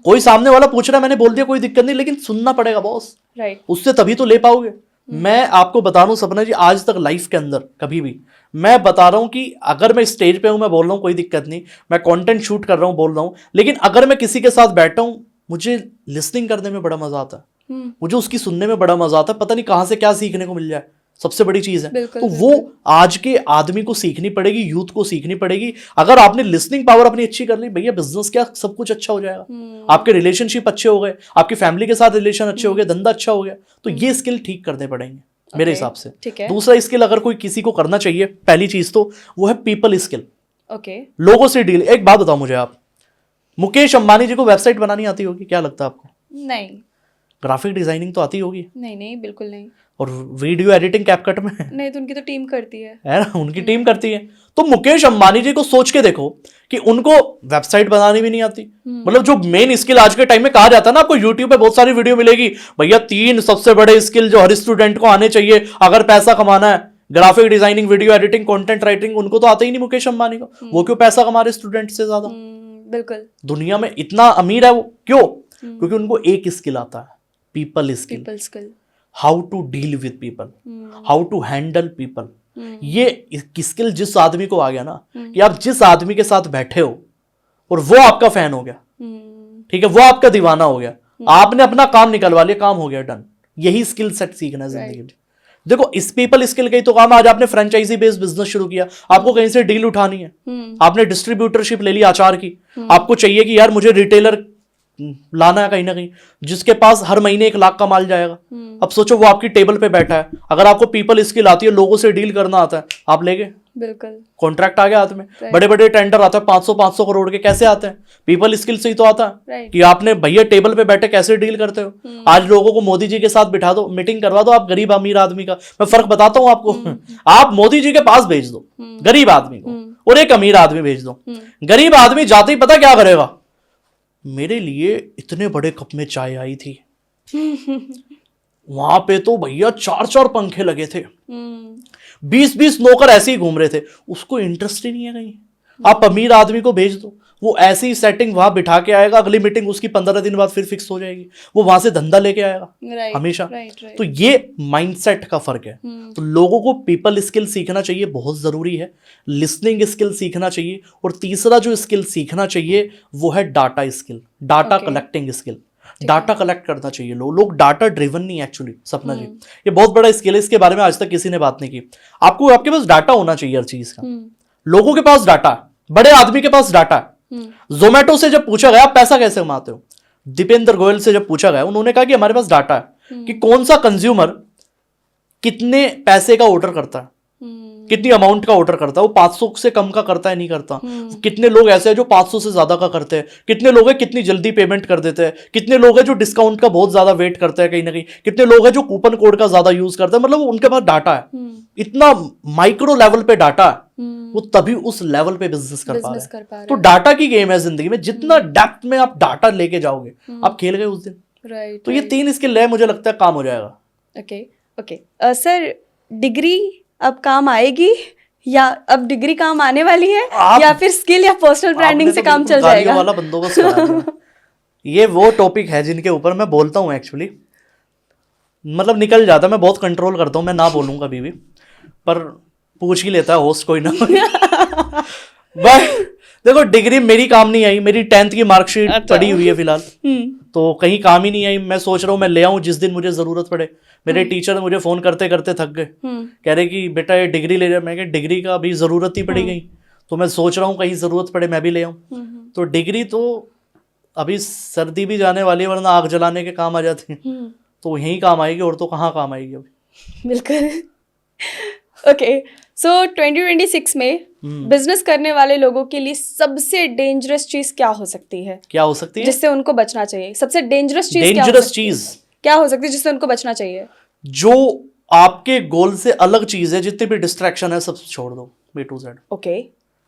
कोई सामने वाला पूछ रहा है, मैंने बोल दिया कोई दिक्कत नहीं, लेकिन सुनना पड़ेगा बॉस। राइट। उससे तभी तो ले पाओगे। मैं आपको बता रहा हूं सपना जी, आज तक लाइफ के अंदर कभी भी मैं बता रहा हूं कि अगर मैं स्टेज पे हूं, मैं बोल रहा हूं कोई दिक्कत नहीं, मैं कंटेंट शूट कर रहा हूं, बोल रहा हूं, लेकिन अगर मैं किसी के साथ बैठा हूं, मुझे लिसनिंग करने में बड़ा मजा आता है, मुझे उसकी सुनने में बड़ा मजा आता है। पता नहीं कहां से क्या सीखने को मिल जाए, सबसे बड़ी चीज है। तो वो आज के आदमी को सीखनी पड़ेगी, यूथ को सीखनी पड़ेगी। अगर आपने लिसनिंग पावर अपनी अच्छी कर ली, भैया बिजनेस क्या सब कुछ अच्छा हो जाएगा। आपके रिलेशनशिप अच्छे हो गए, आपकी फैमिली के साथ रिलेशन अच्छे हो गए, धंधा अच्छा हो गया। तो ये स्किल ठीक करने पड़ेंगे मेरे हिसाब से। दूसरा स्किल अगर कोई किसी को करना चाहिए, पहली चीज तो वो है पीपल स्किल। ओके। लोगों से डील। एक बात बताओ मुझे, आप मुकेश अंबानी जी को वेबसाइट बनानी आती होगी, क्या लगता है आपको? नहीं। ग्राफिक डिजाइनिंग तो आती होगी? नहीं, बिल्कुल नहीं। और वीडियो एडिटिंग कैपकट में? नहीं, तो उनकी तो टीम करती है ना, उनकी टीम करती है। तो मुकेश अंबानी जी को सोच के देखो कि उनको वेबसाइट बनानी भी नहीं आती। मतलब जो मेन स्किल आज के टाइम में कहा जाता है ना, आपको यूट्यूब पे बहुत सारी वीडियो मिलेगी, भैया 3 सबसे बड़े स्किल जो हर स्टूडेंट को आने चाहिए अगर पैसा कमाना है, graphic designing, video editing, content writing. उनको तो आते ही नहीं मुकेश अंबानी को। वो क्यों पैसा कमा रहे स्टूडेंट से ज्यादा? बिल्कुल। दुनिया में इतना अमीर है वो, क्यों? क्योंकि उनको एक स्किल आता है, people skill. How to deal with people, how to handle people. ये स्किल जिस आदमी को आ गया ना, कि आप जिस आदमी के साथ बैठे हो और वो आपका फैन हो गया, ठीक है, वो आपका दीवाना हो गया, आपने अपना काम निकलवा लिया, काम हो गया, डन। यही स्किल सेट सीखना है जिंदगी में। देखो, इस पीपल स्किल का ही तो काम। आज आपने फ्रेंचाइजी बेस्ड बिजनेस शुरू किया, आपको कहीं से डील उठानी है, आपने डिस्ट्रीब्यूटरशिप ले ली अचार की, आपको चाहिए कि यार मुझे रिटेलर लाना है कहीं ना कहीं, जिसके पास हर महीने 1 लाख का माल जाएगा। अब सोचो वो आपकी टेबल पे बैठा है, अगर आपको पीपल स्किल आती है, लोगों से डील करना आता है, आप ले गए, बिल्कुल, कॉन्ट्रैक्ट आ गया हाथ में। बड़े बड़े टेंडर आते हैं 500 करोड़ के, कैसे आते हैं? पीपल स्किल से ही तो आता है कि आपने भैया टेबल पे बैठे कैसे डील करते हो। आज लोगों को मोदी जी के साथ बिठा दो, मीटिंग करवा दो, आप गरीब अमीर आदमी का मैं फर्क बताता हूं आपको। आप मोदी जी के पास भेज दो गरीब आदमी को, और एक अमीर आदमी भेज दो। गरीब आदमी जाते ही पता क्या करेगा? मेरे लिए इतने बड़े कप में चाय आई थी, वहां पे तो भैया 4 पंखे लगे थे, 20 नौकर ऐसे ही घूम रहे थे, उसको इंटरेस्ट ही नहीं है कहीं। आप अमीर आदमी को भेज दो, वो ऐसी सेटिंग वहां बिठा के आएगा, अगली मीटिंग उसकी 15 दिन बाद फिर फिक्स हो जाएगी, वो वहां से धंधा लेके आएगा हमेशा। तो ये माइंडसेट का फर्क है। तो लोगों को पीपल स्किल सीखना चाहिए, बहुत जरूरी है। लिसनिंग स्किल सीखना चाहिए, और तीसरा जो स्किल सीखना चाहिए वो है data skill, data collecting skill. Data collect करना चाहिए। लोग डाटा ड्रिवन नहीं एक्चुअली, सपना जी, ये बहुत बड़ा स्किल है, इसके बारे में आज तक किसी ने बात नहीं की। आपके पास डाटा होना चाहिए हर चीज का। लोगों के पास डाटा, बड़े आदमी के पास डाटा। जोमेटो से जब पूछा गया आप पैसा कैसे कमाते हो, दीपेंद्र गोयल से जब पूछा गया, उन्होंने कहा कि हमारे पास डाटा है कि कौन सा कंज्यूमर कितने पैसे का ऑर्डर करता है, कितनी अमाउंट का ऑर्डर करता है, वो 500 से कम का करता है नहीं करता, कितने लोग ऐसे हैं जो 500 से ज्यादा का करते हैं, कितने लोग हैं कितनी जल्दी पेमेंट कर देते हैं, कितने लोग हैं जो डिस्काउंट का बहुत ज्यादा वेट करते हैं कहीं ना कहीं, कितने लोग हैं जो कूपन कोड का ज्यादा यूज करते हैं। मतलब उनके पास डाटा है, इतना माइक्रो लेवल पे डाटा है, वो तभी उस लेवल पे बिजनेस कर पा रहे हैं। तो डाटा की गेम है जिंदगी में, जितना डेप्थ में आप डाटा लेके जाओगे आप खेल गए उस दिन। तो ये 3 स्किल है, मुझे लगता है काम हो जाएगा। ओके सर, डिग्री अब काम आएगी या अब डिग्री काम आने वाली है, या फिर स्किल या पर्सनल ब्रांडिंग से काम चल जाएगा? वाला बंदोबस्त करा दिया। ये वो टॉपिक है जिनके ऊपर मैं बोलता हूँ एक्चुअली, मतलब निकल जाता, मैं बहुत कंट्रोल करता हूँ, मैं ना बोलूँगा कभी भी, पर पूछ ही लेता है होस्ट कोई ना कोई। बट देखो, डिग्री मेरी काम नहीं आई, मेरी 10th की मार्कशीट पड़ी हुई है फिलहाल, तो कहीं काम ही नहीं आई। मैं सोच रहा हूँ मैं ले आऊँ जिस दिन मुझे जरूरत पड़े। मेरे टीचर मुझे फोन करते करते थक गए, कह रहे कि बेटा ये डिग्री ले जा। मैं कह डिग्री का अभी जरूरत ही पड़ी गई, तो मैं सोच रहा हूँ कहीं जरूरत पड़े मैं भी ले आऊँ। तो डिग्री तो अभी सर्दी भी जाने वाली है, वरना आग जलाने के काम आ जाती है, तो यही काम आएगी, और तो कहाँ काम आएगी अभी। बिल्कुल। ओके, सो 2026 में बिजनेस करने वाले लोगों के लिए सबसे डेंजरस चीज क्या हो सकती है? क्या हो सकती है जिससे उनको बचना चाहिए? सबसे डेंजरस चीज क्या हो सकती है जिससे उनको बचना चाहिए? जो आपके गोल से अलग चीज है, जितनी भी डिस्ट्रैक्शन है सब छोड़ दो, A to Z। Okay.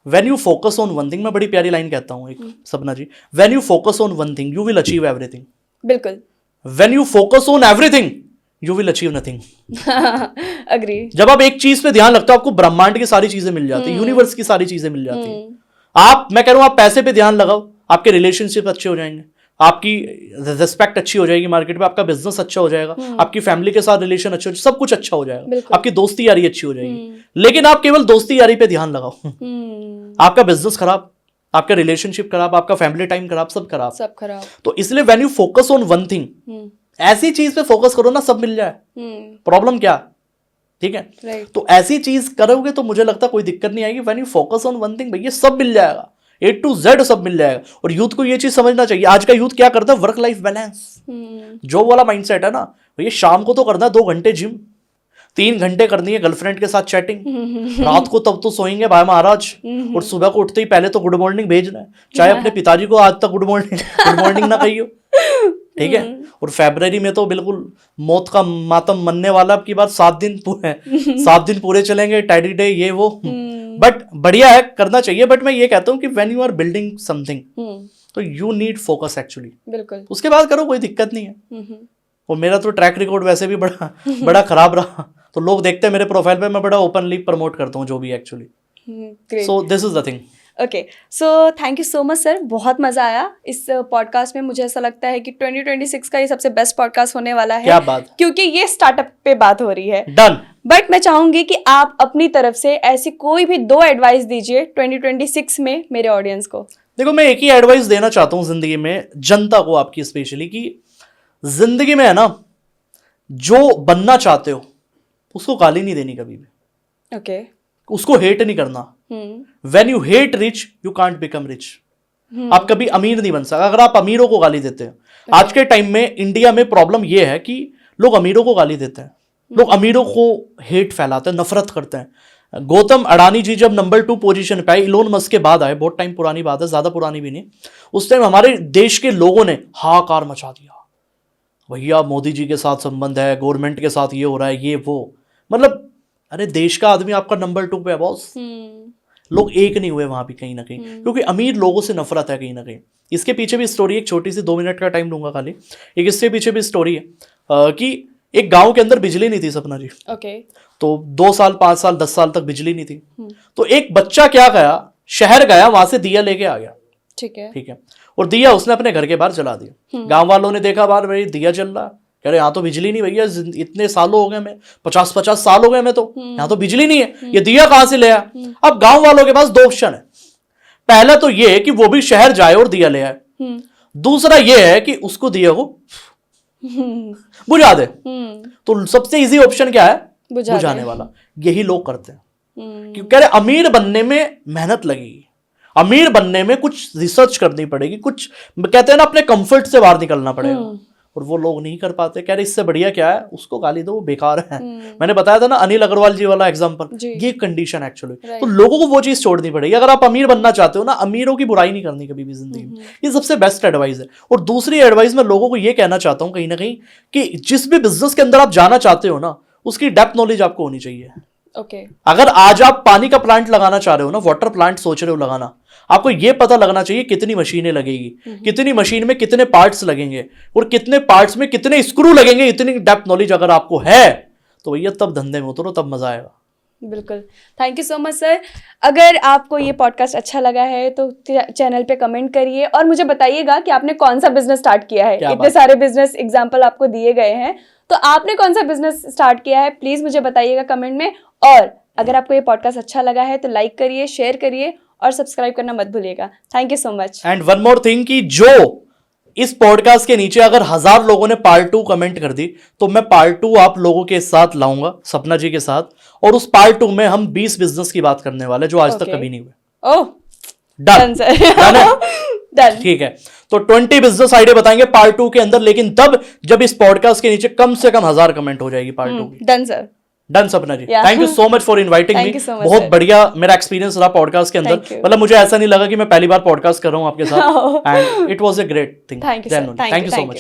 When you focus on one thing, मैं बड़ी प्यारी लाइन कहता हूँ एक, सपना जी, when you focus on one thing you will achieve everything। बिल्कुल। When you focus on everything you will achieve nothing। Agree. जब आप एक चीज पे ध्यान रखते हो आपको ब्रह्मांड की सारी चीजें मिल जाती है, यूनिवर्स की सारी चीजें मिल जाती है। मैं कह रहा हूं आप पैसे पे ध्यान लगाओ, आपके रिलेशनशिप अच्छे हो जाएंगे, आपकी रिस्पेक्ट अच्छी हो जाएगी मार्केट में, आपका बिजनेस अच्छा हो जाएगा, आपकी फैमिली के साथ रिलेशन अच्छे हो, सब कुछ अच्छा हो जाएगा, आपकी दोस्ती यारी अच्छी हो जाएगी। लेकिन आप केवल दोस्ती यारी पे ध्यान लगाओ, आपका बिजनेस खराब, आपका रिलेशनशिप खराब, आपका फैमिली टाइम खराब, सब खराब। तो इसलिए when you focus on one thing, ऐसी चीज पे फोकस करो ना सब मिल जाए। प्रॉब्लम क्या, ठीक है? तो ऐसी चीज करोगे तो मुझे लगता है कोई दिक्कत नहीं आएगी। When you focus on one thing, भैया सब मिल जाएगा, A to Z सब मिल जाएगा। और यूथ को ये चीज समझना चाहिए, आज का यूथ क्या करता है, वर्क लाइफ बैलेंस, जॉब वाला माइंडसेट है ना भैया। शाम को तो करना है 2 घंटे जिम, 3 घंटे करनी है गर्लफ्रेंड के साथ चैटिंग, रात को तब तो सोएंगे भाई महाराज, और सुबह को उठते ही पहले तो गुड मॉर्निंग भेजना है, चाहे अपने पिताजी को आज तक गुड मॉर्निंग ना कहियो, ठीक है? और फरवरी में तो बिल्कुल मौत का मातम मनने वाला, अब की बार 7 दिन पूरे चलेंगे, टैडी डे ये वो। बट बढ़िया है, करना चाहिए। बट मैं ये कहता हूँ कि when you are building something तो यू नीड फोकस एक्चुअली, बिल्कुल। उसके बाद करो, कोई दिक्कत नहीं है। और मेरा तो ट्रैक रिकॉर्ड वैसे भी बड़ा खराब रहा, तो लोग देखते हैं मेरे प्रोफाइल पे, मैं बड़ा ओपनली प्रमोट करता हूँ जो भी actually. So this is the thing. Okay, so thank you so much sir, बहुत मजा आया इस पॉडकास्ट में। मुझे ऐसा लगता है कि 2026 का ये सबसे बेस्ट पॉडकास्ट होने वाला है। क्या बात, क्योंकि ये स्टार्टअप पे बात हो रही है। डन। बट मैं चाहूंगी कि आप अपनी तरफ से ऐसी कोई भी 2 एडवाइस दीजिए 2026 में मेरे ऑडियंस को। देखो, मैं एक ही एडवाइस देना चाहता हूँ जिंदगी में, जनता को, आपकी स्पेशली, कि जिंदगी में है ना, जो बनना चाहते हो उसको गाली नहीं देनी कभी भी। ओके। उसको हेट नहीं करना। When you hate rich, you can't become rich। आप कभी अमीर नहीं बन सकते अगर आप अमीरों को गाली देते हैं। आज के टाइम में इंडिया में प्रॉब्लम यह है कि लोग अमीरों को गाली देते हैं, लोग अमीरों को हेट फैलाते हैं, नफरत करते हैं। गौतम अडानी जी जब नंबर 2 पोजीशन पे आए, इलोन मस्क के बाद आए, बहुत टाइम पुरानी बात है, ज्यादा पुरानी भी नहीं, उस टाइम हमारे देश के लोगों ने हाहाकार मचा दिया, भैया मोदी जी के साथ संबंध है, गवर्नमेंट के साथ ये हो रहा है, ये वो। मतलब अरे देश का आदमी आपका नंबर 2 पे है बॉस। लोग एक नहीं हुए वहां भी कहीं ना कहीं, क्योंकि अमीर लोगों से नफरत है कहीं ना कहीं। इसके पीछे भी स्टोरी, एक छोटी सी, 2 मिनट का टाइम लूंगा खाली, एक इसके पीछे भी स्टोरी है कि एक गांव के अंदर बिजली नहीं थी सपना जी। ओके। तो 2 साल 5 साल 10 साल तक बिजली नहीं थी। तो एक बच्चा क्या गया, शहर गया, वहां से दिया लेके आ गया। ठीक है। ठीक है, और दिया उसने अपने घर के बाहर जला दिया। गांव वालों ने देखा बाहर भाई दिया जल रहा, कह रहे यहाँ तो बिजली नहीं भैया, इतने सालों हो गए, मैं 50-50 साल हो गए मैं तो, यहाँ तो बिजली नहीं है, ये दिया कहां से ले आया? अब गांव वालों के पास दो ऑप्शन है। पहला तो ये है कि वो भी शहर जाए और दिया ले आए, दूसरा ये है कि उसको दिया को बुझा दे। तो सबसे इजी ऑप्शन क्या है? बुझाने वाला। यही लोग करते हैं, क्योंकि कह रहे अमीर बनने में मेहनत लगेगी, अमीर बनने में कुछ रिसर्च करनी पड़ेगी, कुछ कहते हैं ना अपने कंफर्ट से बाहर निकलना पड़ेगा, और वो लोग नहीं कर पाते। कह रहे इससे बढ़िया क्या है, उसको गाली दो, वो बेकार है। मैंने बताया था ना अनिल अग्रवाल जी वाला एग्जांपल, ये कंडीशन एक्चुअली। तो लोगों को वो चीज छोड़नी पड़ेगी। अगर आप अमीर बनना चाहते हो ना, अमीरों की बुराई नहीं करनी कभी भी जिंदगी में, ये सबसे बेस्ट एडवाइस है। और दूसरी एडवाइस मैं लोगों को ये कहना चाहता हूँ कहीं ना कहीं, कि जिस भी बिजनेस के अंदर आप जाना चाहते हो ना, उसकी डेप्थ नॉलेज आपको होनी चाहिए। अगर आज आप पानी का प्लांट लगाना चाह रहे हो ना, वाटर प्लांट सोच रहे हो लगाना, आपको यह पता लगना चाहिए कितनी मशीनें लगेगी, कितनी मशीन में कितने पार्ट्स लगेंगे, और कितने पार्ट्स में कितने स्क्रू लगेंगे। इतनी डेप्थ नॉलेज अगर आपको है तो भैया तब धंधे में उतरो, तब मजा आएगा। बिल्कुल, thank you so much sir. अगर आपको ये पॉडकास्ट अच्छा लगा है तो चैनल पे कमेंट करिए और मुझे बताइएगा कि आपने कौन सा बिजनेस स्टार्ट किया है। इतने सारे बिजनेस एग्जांपल आपको दिए गए हैं, तो आपने कौन सा बिजनेस स्टार्ट किया है, प्लीज मुझे बताइएगा कमेंट में। और अगर आपको ये पॉडकास्ट अच्छा लगा है तो लाइक करिए, शेयर करिए और सब्सक्राइब करना मत भूलिएगा। Thank you so much. And one more thing, कि जो इस पॉडकास्ट के नीचे अगर 1000 लोगों ने पार्ट 2 कमेंट कर दी, तो मैं पार्ट 2 आप लोगों के साथ लाऊंगा, सपना जी के साथ, और उस पार्ट 2 में हम 20 बिजनेस की बात करने वाले जो आज तक कभी नहीं हुए। ओह डन सर, डन, ठीक है। तो 20 बिजनेस आइडिया बताएंगे पार्ट 2 के अंदर, लेकिन तब जब इस पॉडकास्ट के नीचे कम से कम 1000 कमेंट हो जाएगी पार्ट 2 की। Done sir, done Sapna ji, thank you so much for inviting me. बहुत बढ़िया मेरा एक्सपीरियंस रहा पॉडकास्ट के अंदर, मतलब मुझे ऐसा नहीं लगा कि मैं पहली बार पॉडकास्ट कर रहा हूं आपके साथ, and it was a great thing. Thank you so much.